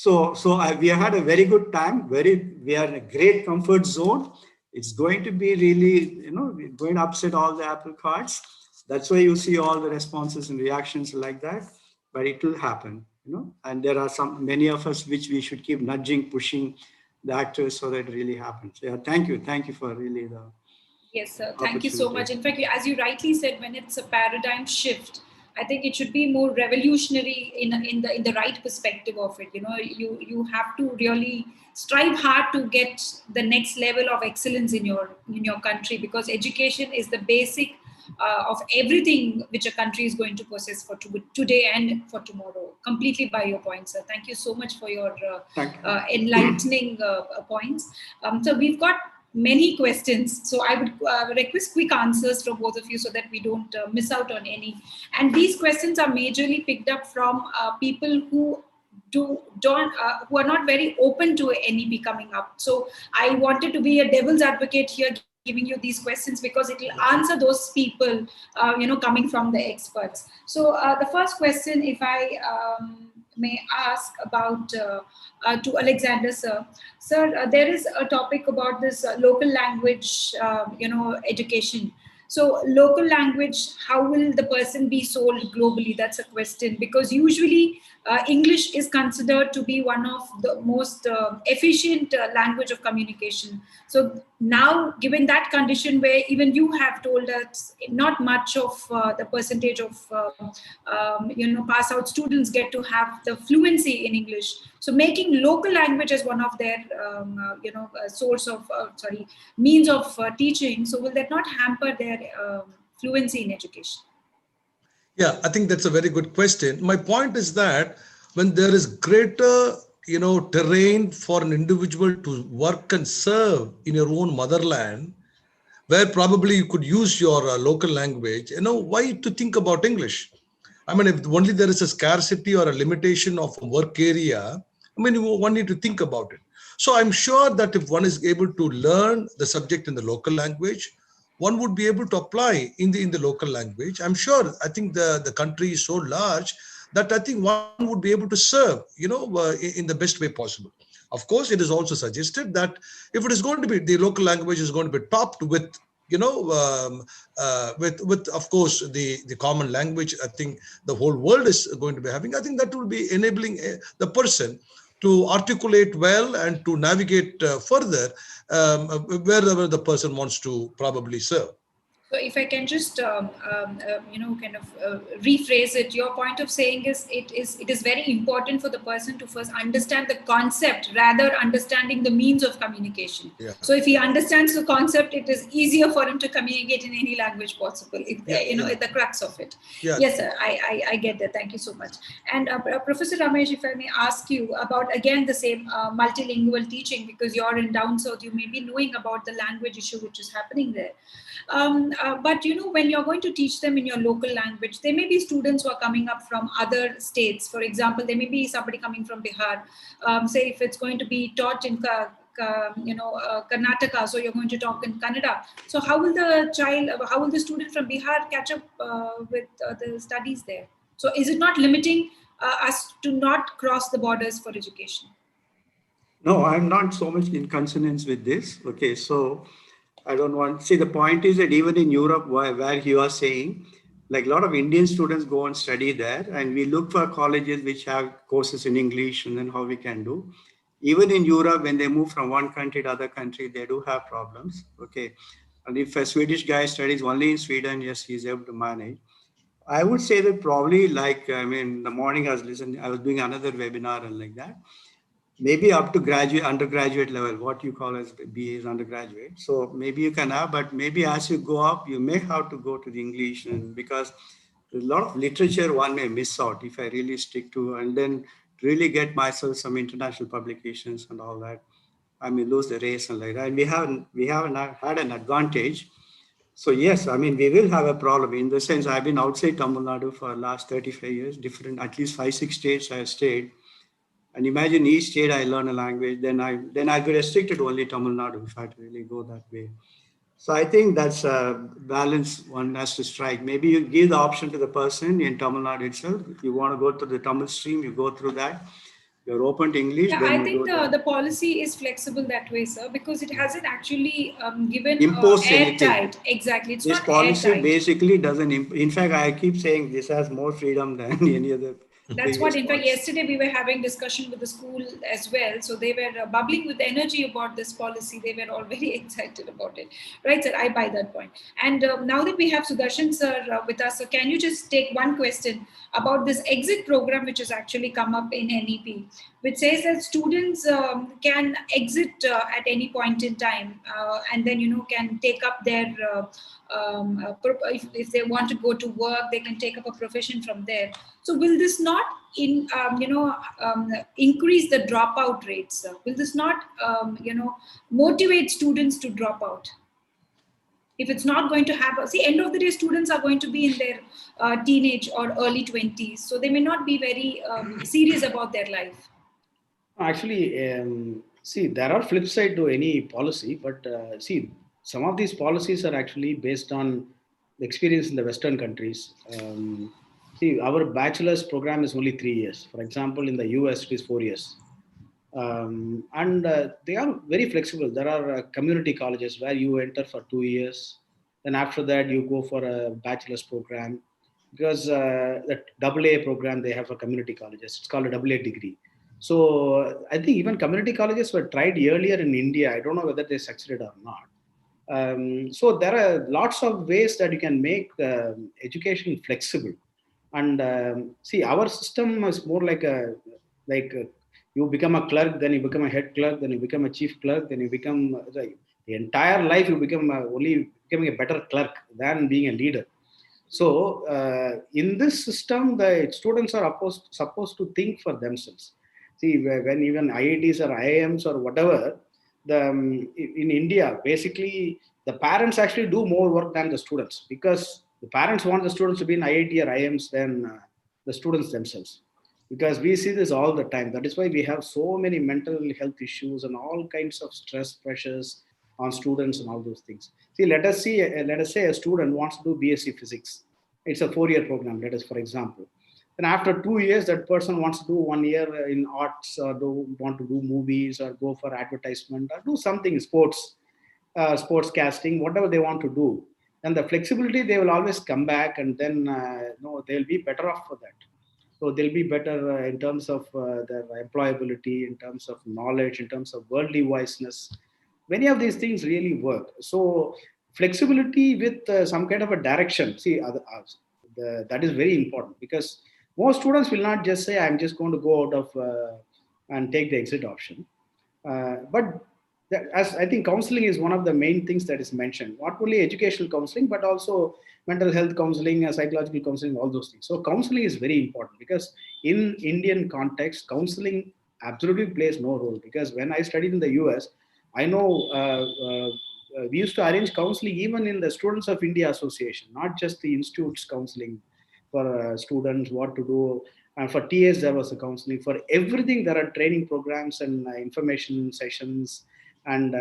we had a very good time. We are in a great comfort zone. It's going to be really, we're going to upset all the apple carts. That's why you see all the responses and reactions like that. But it will happen, And there are many of us which we should keep nudging, pushing the actors so that it really happens. Yeah, thank you for really the Yes, sir. Thank you so much. In fact, as you rightly said, when it's a paradigm shift, I think it should be more revolutionary in the right perspective of it. You have to really strive hard to get the next level of excellence in your country, because education is the basic of everything which a country is going to possess for today and for tomorrow. Completely by your point, sir. Thank you so much for your enlightening points. So we've got many questions, so I would request quick answers from both of you so that we don't miss out on any. And these questions are majorly picked up from people who who are not very open to NEP coming up. So I wanted to be a devil's advocate here, giving you these questions, because it will answer those people coming from the experts. So the first question, if I may ask about to Alexander, sir. Sir, there is a topic about this local language, education. So local language, how will the person be sold globally? That's a question, because usually English is considered to be one of the most efficient language of communication. So now, given that condition where even you have told us not much of the percentage of pass out students get to have the fluency in English. So making local language as one of their source of means of teaching. So will that not hamper their fluency in education? Yeah, I think that's a very good question. My point is that when there is greater, terrain for an individual to work and serve in your own motherland, where probably you could use your local language, why to think about English? I mean, if only there is a scarcity or a limitation of a work area, one need to think about it. So I'm sure that if one is able to learn the subject in the local language, one would be able to apply in the local language. I'm sure, I think the country is so large that I think one would be able to serve, in the best way possible. Of course, it is also suggested that if it is going to be, the local language is going to be topped with, with of course the common language, I think the whole world is going to be having. I think that will be enabling the person to articulate well and to navigate further wherever the person wants to probably serve. So if I can just, rephrase it, your point of saying is it is very important for the person to first understand the concept rather understanding the means of communication. Yeah. So if he understands the concept, it is easier for him to communicate in any language possible. The crux of it. Yeah. Yes, sir. I get that. Thank you so much. And Professor Ramesh, if I may ask you about again the same multilingual teaching, because you're in down south, you may be knowing about the language issue which is happening there. But when you're going to teach them in your local language, there may be students who are coming up from other states. For example, there may be somebody coming from Bihar. Say if it's going to be taught in Karnataka, so you're going to talk in Kannada. So how will the student from Bihar catch up with the studies there? So is it not limiting us to not cross the borders for education? No, I'm not so much in consonance with this. Okay, so I don't want, see, the point is that even in Europe, where you are saying, like a lot of Indian students go and study there, and we look for colleges which have courses in English, and then how we can do. Even in Europe, when they move from one country to other country, they do have problems. Okay, and if a Swedish guy studies only in Sweden, yes, he's able to manage. I would say that probably, like, the morning I was doing another webinar and like that. Maybe up to undergraduate level, what you call as BA is undergraduate. So maybe you can have, but maybe as you go up, you may have to go to the English, and because there's a lot of literature one may miss out if I really stick to, and then really get myself some international publications and all that. I may lose the race and like that. And we haven't had an advantage. So yes, we will have a problem in the sense I've been outside Tamil Nadu for the last 35 years, different, at least 5-6 states I have stayed. And imagine each state I learn a language, then I'll be restricted to only Tamil Nadu if I really go that way. So I think that's a balance one has to strike. Maybe you give the option to the person in Tamil Nadu itself. If you want to go to the Tamil stream, you go through that. you're open to English, Yeah, then I you think do that. the policy is flexible that way, sir, because it hasn't actually given Impose anything. airtight. Exactly, it's This not policy airtight. basically doesn't, in fact, I keep saying this has more freedom than any other That's what, previous in fact, policy. yesterday we were having discussion with the school as well. So they were bubbling with energy about this policy. They were all very excited about it. Right, sir? I buy that point. And now that we have Sudarshan, sir, with us, so can you just take one question about this exit program, which has actually come up in NEP, which says that students can exit at any point in time and then, can take up their, if they want to go to work, they can take up a profession from there. So will this not increase the dropout rates? Will this not, motivate students to drop out? If it's not going to have, see, end of the day, students are going to be in their teenage or early 20s. So they may not be very serious about their life. Actually, see, there are flip side to any policy, but see, some of these policies are actually based on the experience in the Western countries. See, our bachelor's program is only 3 years. For example, in the US, it is 4 years. And they are very flexible. There are community colleges where you enter for 2 years. Then after that, you go for a bachelor's program because the AA program they have for community colleges. It's called a AA degree. So I think even community colleges were tried earlier in India. I don't know whether they succeeded or not. So there are lots of ways that you can make education flexible. And see, our system is more like you become a clerk, then you become a head clerk, then you become a chief clerk, then you become the entire life you become only becoming a better clerk than being a leader. So in this system, the students are supposed to think for themselves. See, when even IITs or IIMs or whatever, in India, basically the parents actually do more work than the students because the parents want the students to be in IIT or IIMs than the students themselves. Because we see this all the time. That is why we have so many mental health issues and all kinds of stress pressures on students and all those things. See, let us say a student wants to do BSc Physics. It's a 4-year program, let us, for example. Then after 2 years, that person wants to do 1 year in arts or want to do movies or go for advertisement or do something, sports casting, whatever they want to do. And the flexibility, they will always come back and then they'll be better off for that. So they'll be better in terms of their employability, in terms of knowledge, in terms of worldly wiseness. Many of these things really work. So flexibility with some kind of a direction. See, that is very important because most students will not just say, I'm just going to go out of and take the exit option. But as I think counseling is one of the main things that is mentioned, not only educational counseling, but also mental health counseling, psychological counseling, all those things. So counseling is very important because in Indian context, counseling absolutely plays no role because when I studied in the US, I know we used to arrange counseling even in the Students of India Association, not just the institute's counseling for students, what to do. And for TAs, there was a counseling. For everything, there are training programs and information sessions and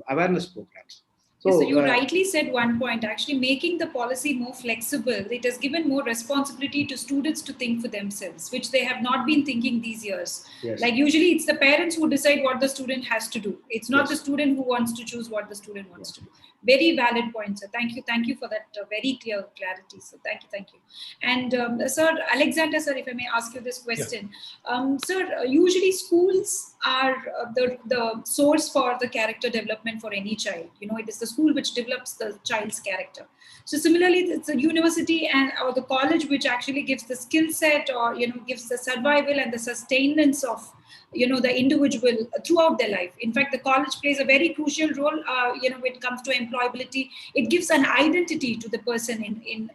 awareness programs. So you rightly said one point, actually making the policy more flexible. It has given more responsibility to students to think for themselves, which they have not been thinking these years. Yes. Like usually it's the parents who decide what the student has to do. It's not Yes. the student who wants to choose what the student wants to do. Very valid point, sir. Thank you for that very clear clarity. So thank you. And sir, Alexander, sir, if I may ask you this question. Yeah. Sir, usually schools are the source for the character development for any child. It is the school which develops the child's character. So similarly, it's a university or the college which actually gives the skill set or gives the survival and the sustenance of the individual throughout their life. In fact, the college plays a very crucial role when it comes to employability. It gives an identity to the person in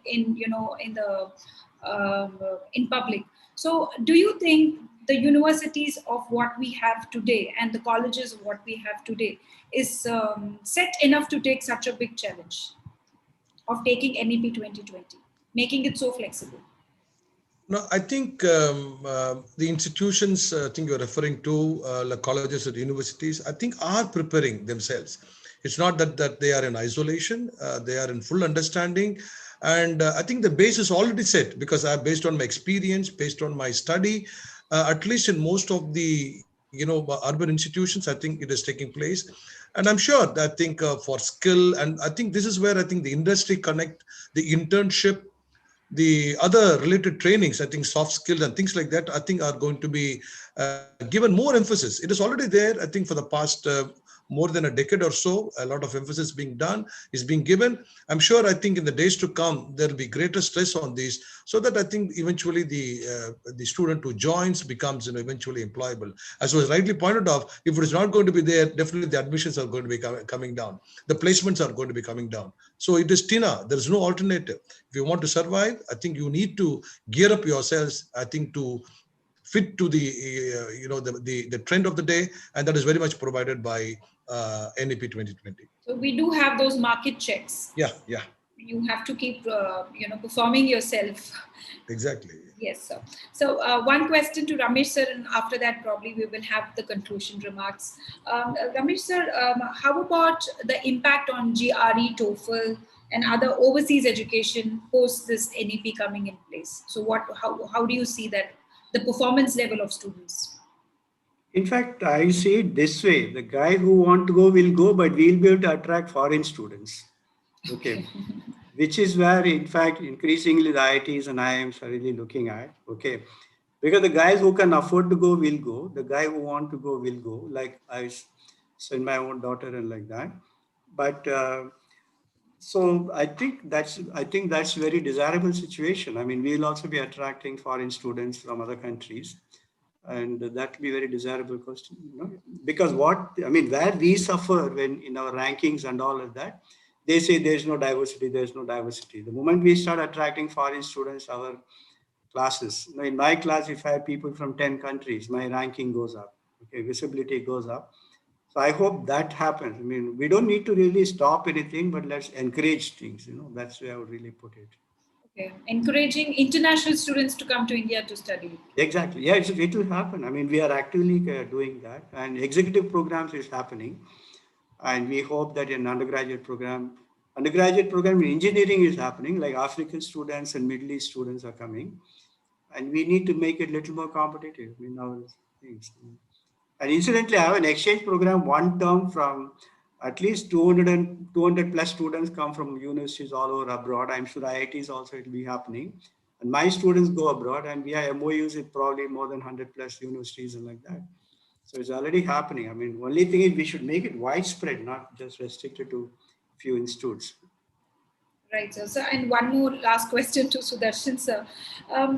public. So do you think the universities of what we have today and the colleges of what we have today is set enough to take such a big challenge of taking NEP 2020, making it so flexible? No, I think the institutions, I think you're referring to, like colleges or universities, I think are preparing themselves. It's not that they are in isolation, they are in full understanding. And I think the base is already set because based on my experience, based on my study, at least in most of the urban institutions. I think it is taking place, and I'm sure that I think for skill, and I think this is where I think the industry connect, the internship, the other related trainings, I think soft skills and things like that, I think are going to be given more emphasis. It is already there, I think, for the past more than a decade or so. A lot of emphasis being done, is being given. I'm sure, I think, in the days to come, there will be greater stress on these, so that I think eventually the student who joins becomes eventually employable. As was rightly pointed out, if it is not going to be there, definitely the admissions are going to be coming down. The placements are going to be coming down. So it is Tina. There is no alternative. If you want to survive, I think you need to gear up yourselves, I think, to fit to the the trend of the day, and that is very much provided by NEP 2020. So we do have those market checks. Yeah, yeah. You have to keep, performing yourself. Exactly. Yes, sir. So one question to Ramesh sir, and after that probably we will have the conclusion remarks. Ramesh sir, how about the impact on GRE, TOEFL, and other overseas education post this NEP coming in place? So how do you see that, the performance level of students? In fact, I see it this way: the guy who want to go will go, but we'll be able to attract foreign students. Okay. Which is where, in fact, increasingly the IITs and IIMs are really looking at. Okay. Because the guys who can afford to go will go. The guy who want to go will go. Like I send my own daughter and like that. But so I think that's a very desirable situation. I mean, we'll also be attracting foreign students from other countries, and that will be very desirable question. Because where we suffer when in our rankings and all of that, they say there's no diversity, there's no diversity. The moment we start attracting foreign students, our classes, in my class, if I have people from 10 countries, my ranking goes up. Okay, visibility goes up. So I hope that happens. I mean, we don't need to really stop anything, but let's encourage things. That's where I would really put it. Okay. Encouraging international students to come to India to study. Exactly. Yeah, it will happen. I mean, we are actively doing that, and executive programs is happening. And we hope that in undergraduate program in engineering is happening, like African students and Middle East students are coming. And we need to make it a little more competitive in our things. And incidentally, I have an exchange program one term from at least 200 plus students come from universities all over abroad. I'm sure IITs also it will be happening. And my students go abroad, and we have MOUs with probably more than 100 plus universities and like that. So it's already happening. I mean, only thing is we should make it widespread, not just restricted to few institutes. Right, sir. So, and one more last question to Sudarshan, sir.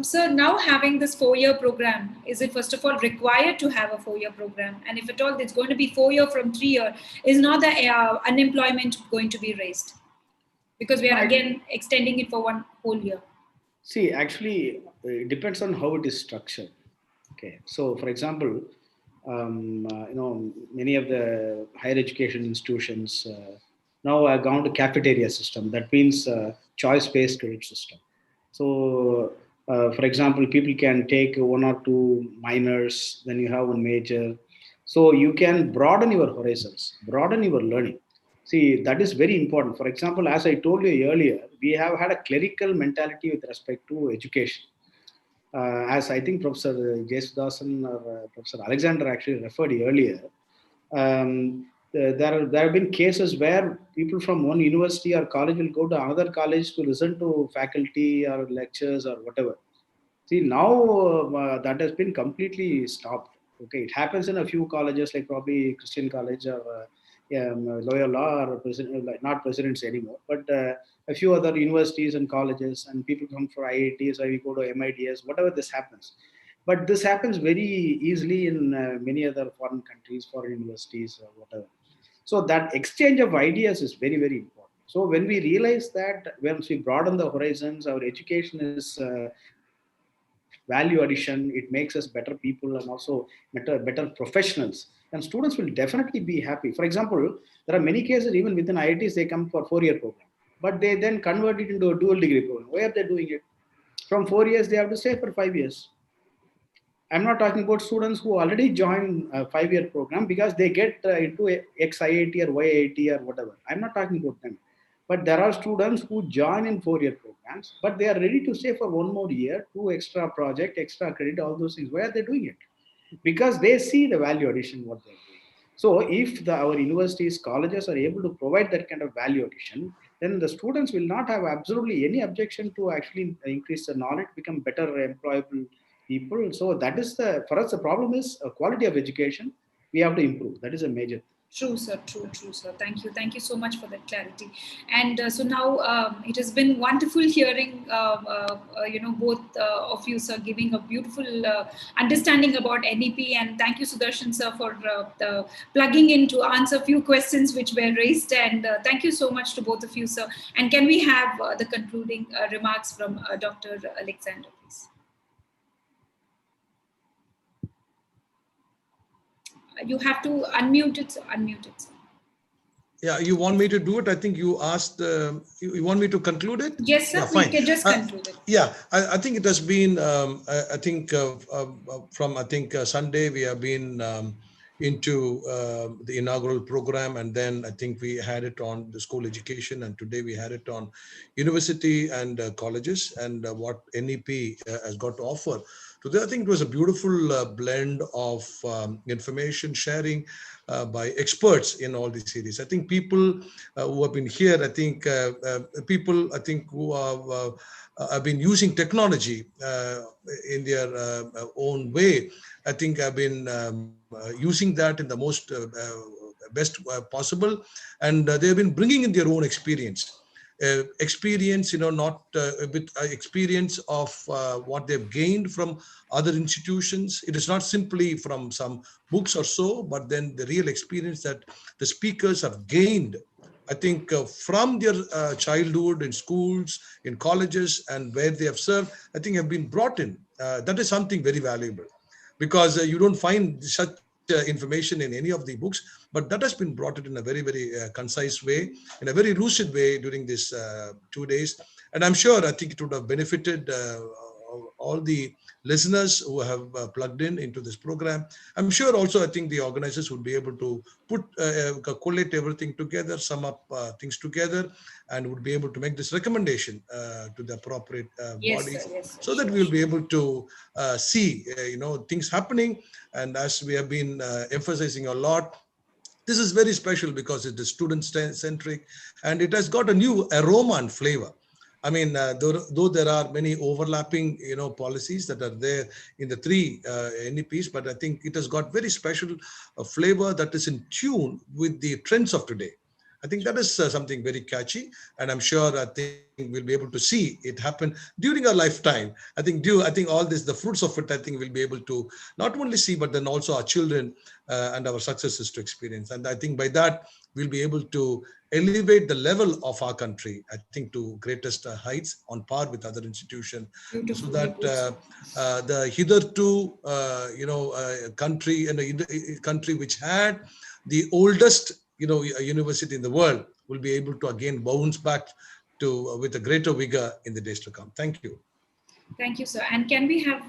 Sir, now having this 4-year program, is it first of all required to have a 4-year program? And if at all it's going to be 4-year from 3-year, is not the unemployment going to be raised? Because we are again extending it for one whole year. See, actually, it depends on how it is structured. Okay, so for example, many of the higher education institutions now have gone to cafeteria system. That means choice-based credit system. So, for example, people can take 1 or 2 minors, then you have one major. So you can broaden your horizons, broaden your learning. See, that is very important. For example, as I told you earlier, we have had a clerical mentality with respect to education. As I think Professor Jesudasan or Professor Alexander actually referred earlier, there have been cases where people from one university or college will go to another college to listen to faculty or lectures or whatever. See, now that has been completely stopped. Okay, it happens in a few colleges like probably Christian College or Loyola or like not presidents anymore, but a few other universities and colleges, and people come for IITs or we go to MITs, whatever this happens. But this happens very easily in many other foreign countries, foreign universities or whatever. So that exchange of ideas is very, very important. So when we realize that once we broaden the horizons, our education is value addition, it makes us better people and also better professionals, then students will definitely be happy. For example, there are many cases even within IITs, they come for 4-year program, but they then convert it into a dual degree program. Why are they doing it? From 4 years, they have to stay for 5 years. I'm not talking about students who already join a 5-year program because they get into X IIT or Y IIT or whatever. I'm not talking about them. But there are students who join in 4-year programs, but they are ready to stay for one more year, do extra project, extra credit, all those things. Why are they doing it? Because they see the value addition what they're doing. So if our universities, colleges are able to provide that kind of value addition, then the students will not have absolutely any objection to actually increase the knowledge, become better employable people. So that is for us, the problem is quality of education. We have to improve. That is a major thing. True, sir. True, sir. Thank you. Thank you so much for that clarity. And so now it has been wonderful hearing, both of you, sir, giving a beautiful understanding about NEP. And thank you, Sudarshan, sir, for plugging in to answer a few questions which were raised. And thank you so much to both of you, sir. And can we have the concluding remarks from Dr. Alexander, please? You have to unmute it, sir. Unmute it, sir. Yeah, you want me to do it? I think you asked, you want me to conclude it? Yes, sir. Yeah, fine. We can just conclude it. Yeah, I think it has been, I think from, Sunday, we have been into the inaugural program, and then I think we had it on the school education, and today we had it on university and colleges, and what NEP has got to offer. Today, I think it was a beautiful blend of information sharing by experts in all these series. I think people who have been here, I think people, I think who have been using technology in their own way, I think have been using that in the most best possible, and they have been bringing in their own experience, not with experience of what they've gained from other institutions. It is not simply from some books or so, but then the real experience that the speakers have gained, I think, from their childhood in schools, in colleges, and where they have served, I think have been brought in. That is something very valuable, because you don't find such information in any of the books, but that has been brought in a very, very concise way, in a very lucid way during these 2 days. And I'm sure, I think it would have benefited all the listeners who have plugged in into this program. I'm sure also, I think the organizers would be able to collate everything together, sum up things together, and would be able to make this recommendation to the appropriate bodies, Sir, yes, sir, so that we'll be able to see, things happening. And as we have been emphasizing a lot, this is very special because it is student centric, and it has got a new aroma and flavor. I mean, though there are many overlapping, policies that are there in the three NEPs, but I think it has got very special flavor that is in tune with the trends of today. I think that is something very catchy, and I'm sure, I think we'll be able to see it happen during our lifetime. I think all this, the fruits of it, I think we'll be able to not only see, but then also our children and our successors to experience. And I think by that, we'll be able to elevate the level of our country, I think, to greatest heights, on par with other institutions, so that the hitherto, country, and a country which had the oldest, university in the world, will be able to again bounce back to with a greater vigor in the days to come. Thank you. Thank you, sir. And can we have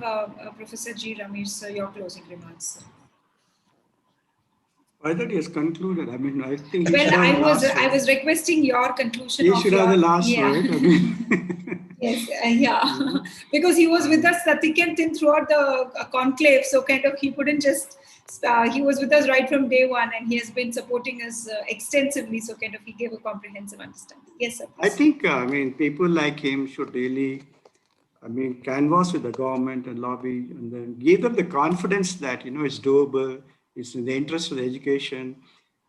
Professor G. Ramesh, sir, your closing remarks, sir? I thought he has concluded. I mean, I think he well, should have the last I word. was requesting your conclusion. He should have the last word. I mean. Yes, because he was with us thick and thin throughout the conclave, so kind of he couldn't just. He was with us right from day one, and he has been supporting us extensively. So kind of he gave a comprehensive understanding. Yes, sir. Please. I think, people like him should really, canvass with the government and lobby, and then give them the confidence that, it's doable, it's in the interest of the education.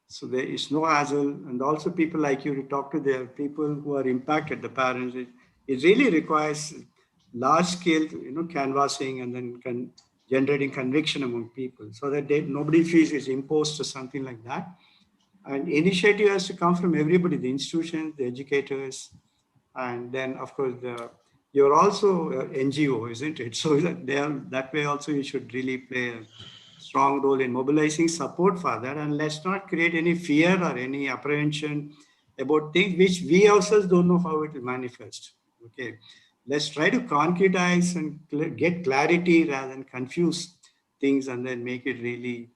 So there is no hassle. And also people like you to talk to their people who are impacted, the parents. It really requires large scale, canvassing, and then generating conviction among people, so that nobody feels it's imposed or something like that. And initiative has to come from everybody, the institutions, the educators, and then of course you're also NGO, isn't it? So that way also you should really play a strong role in mobilizing support for that. And let's not create any fear or any apprehension about things which we ourselves don't know how it will manifest. Okay, let's try to concretize and get clarity rather than confuse things, and then make it really,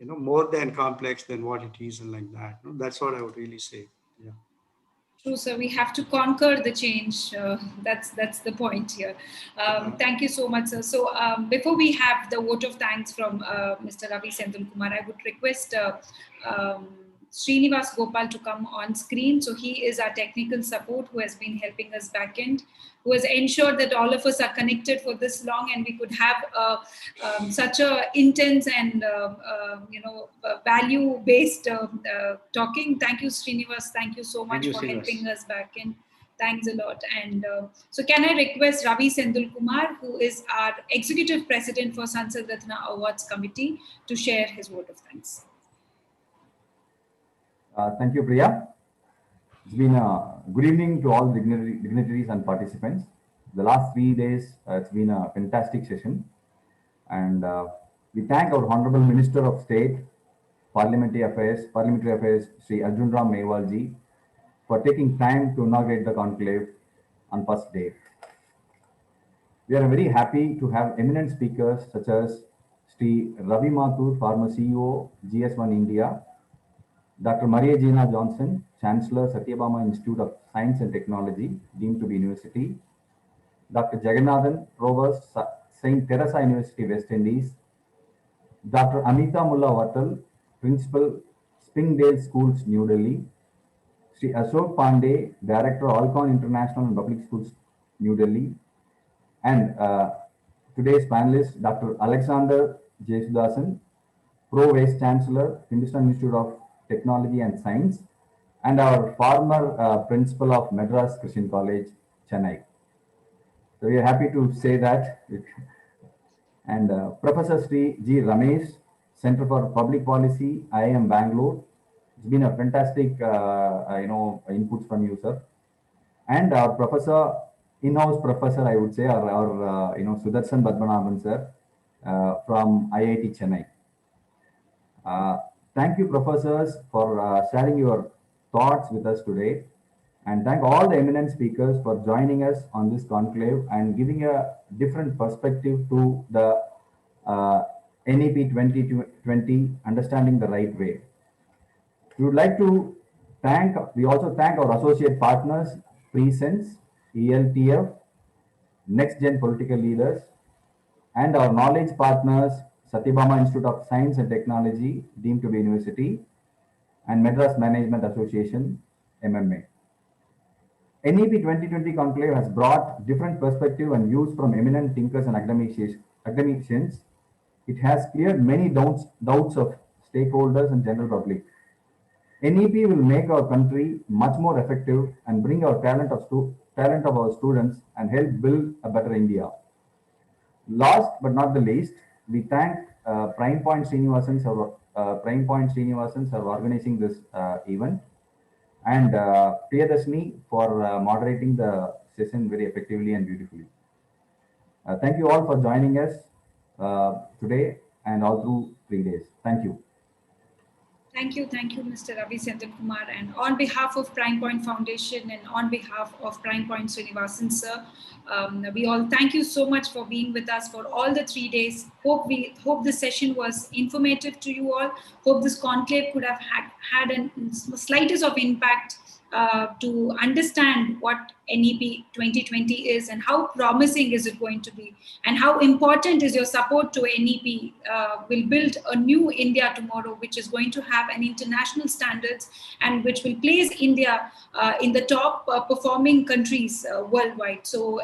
more than complex than what it is, and like that. That's what I would really say. Yeah. True, sir. We have to conquer the change. That's the point here. Thank you so much, sir. So before we have the vote of thanks from Mr. Ravi Senthil Kumar, I would request um, Srinivas Gopal to come on screen. So he is our technical support who has been helping us back end, who has ensured that all of us are connected for this long and we could have such a intense and value-based talking. Thank you, Srinivas. Thank you so much for helping us back in. Thanks a lot. And so can I request Ravi Senthil Kumar, who is our Executive President for Sansad Ratna Awards Committee, to share his vote of thanks. Thank you, Priya. It's been a good evening to all dignitaries and participants. The last 3 days, it's been a fantastic session. And we thank our Honorable Minister of State, Parliamentary Affairs, Sri Arjun Ram Mewalji, for taking time to inaugurate the conclave on first day. We are very happy to have eminent speakers such as Sri Ravi Mathur, former CEO, GS1 India, Dr. Maria Gina Johnson, Chancellor, Satyabama Institute of Science and Technology, deemed to be University, Dr. Jagannathan, Provost, St. Teresa University, West Indies, Dr. Amita Mullah Vatal, Principal, Springdale Schools, New Delhi, Sri Ashok Pandey, Director, Alcon International and Public Schools, New Delhi, and today's panelist, Dr. Alexander Jesudasan, Pro Vice Chancellor, Hindustan Institute of Technology and Science, and our former principal of Madras Christian College, Chennai. So we are happy to say that. And Professor Sri G. Ramesh, Center for Public Policy, IIM Bangalore. It's been a fantastic, inputs from you, sir. And our professor, in-house professor, I would say, our Sudarshan Padmanabhan, sir, from IIT Chennai. Thank you, professors, for sharing your thoughts with us today. And thank all the eminent speakers for joining us on this conclave and giving a different perspective to the NEP 2020, Understanding the Right Way. We would like to we also thank our associate partners, Presence, ELTF, Next Gen Political Leaders, and our knowledge partners, Satyabama Institute of Science and Technology, deemed to be University, and Madras Management Association, MMA. NEP 2020 conclave has brought different perspectives and views from eminent thinkers and academicians. It has cleared many doubts of stakeholders and general public. NEP will make our country much more effective and bring our talent of our students and help build a better India. Last but not the least, we thank Prime Point Srinivasan for organizing this event, and Priyadashini for moderating the session very effectively and beautifully. Thank you all for joining us today and all through 3 days. Thank you. Thank you, Mr. Ravi Senthil Kumar. And on behalf of Prime Point Foundation and on behalf of Prime Point Srinivasan, sir, we all thank you so much for being with us for all the 3 days. Hope this session was informative to you all. Hope this conclave could have had a slightest of impact to understand what NEP 2020 is and how promising is it going to be, and how important is your support to NEP will build a new India tomorrow, which is going to have an international standards and which will place India in the top performing countries worldwide. So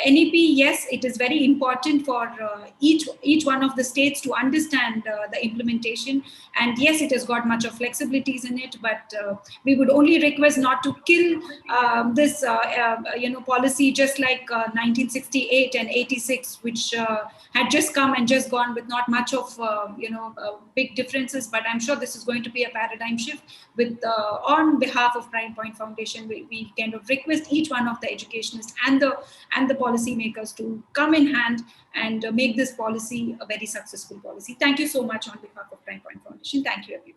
NEP, yes, it is very important for each one of the states to understand the implementation, and yes, it has got much of flexibilities in it, but we would only request not to kill this policy just like 1968 and 86, which had just come and just gone with not much of big differences. But I'm sure this is going to be a paradigm shift. With on behalf of Prime Point Foundation, we kind of request each one of the educationists and the policymakers to come in hand and make this policy a very successful policy. Thank you so much on behalf of Prime Point Foundation. Thank you, everyone.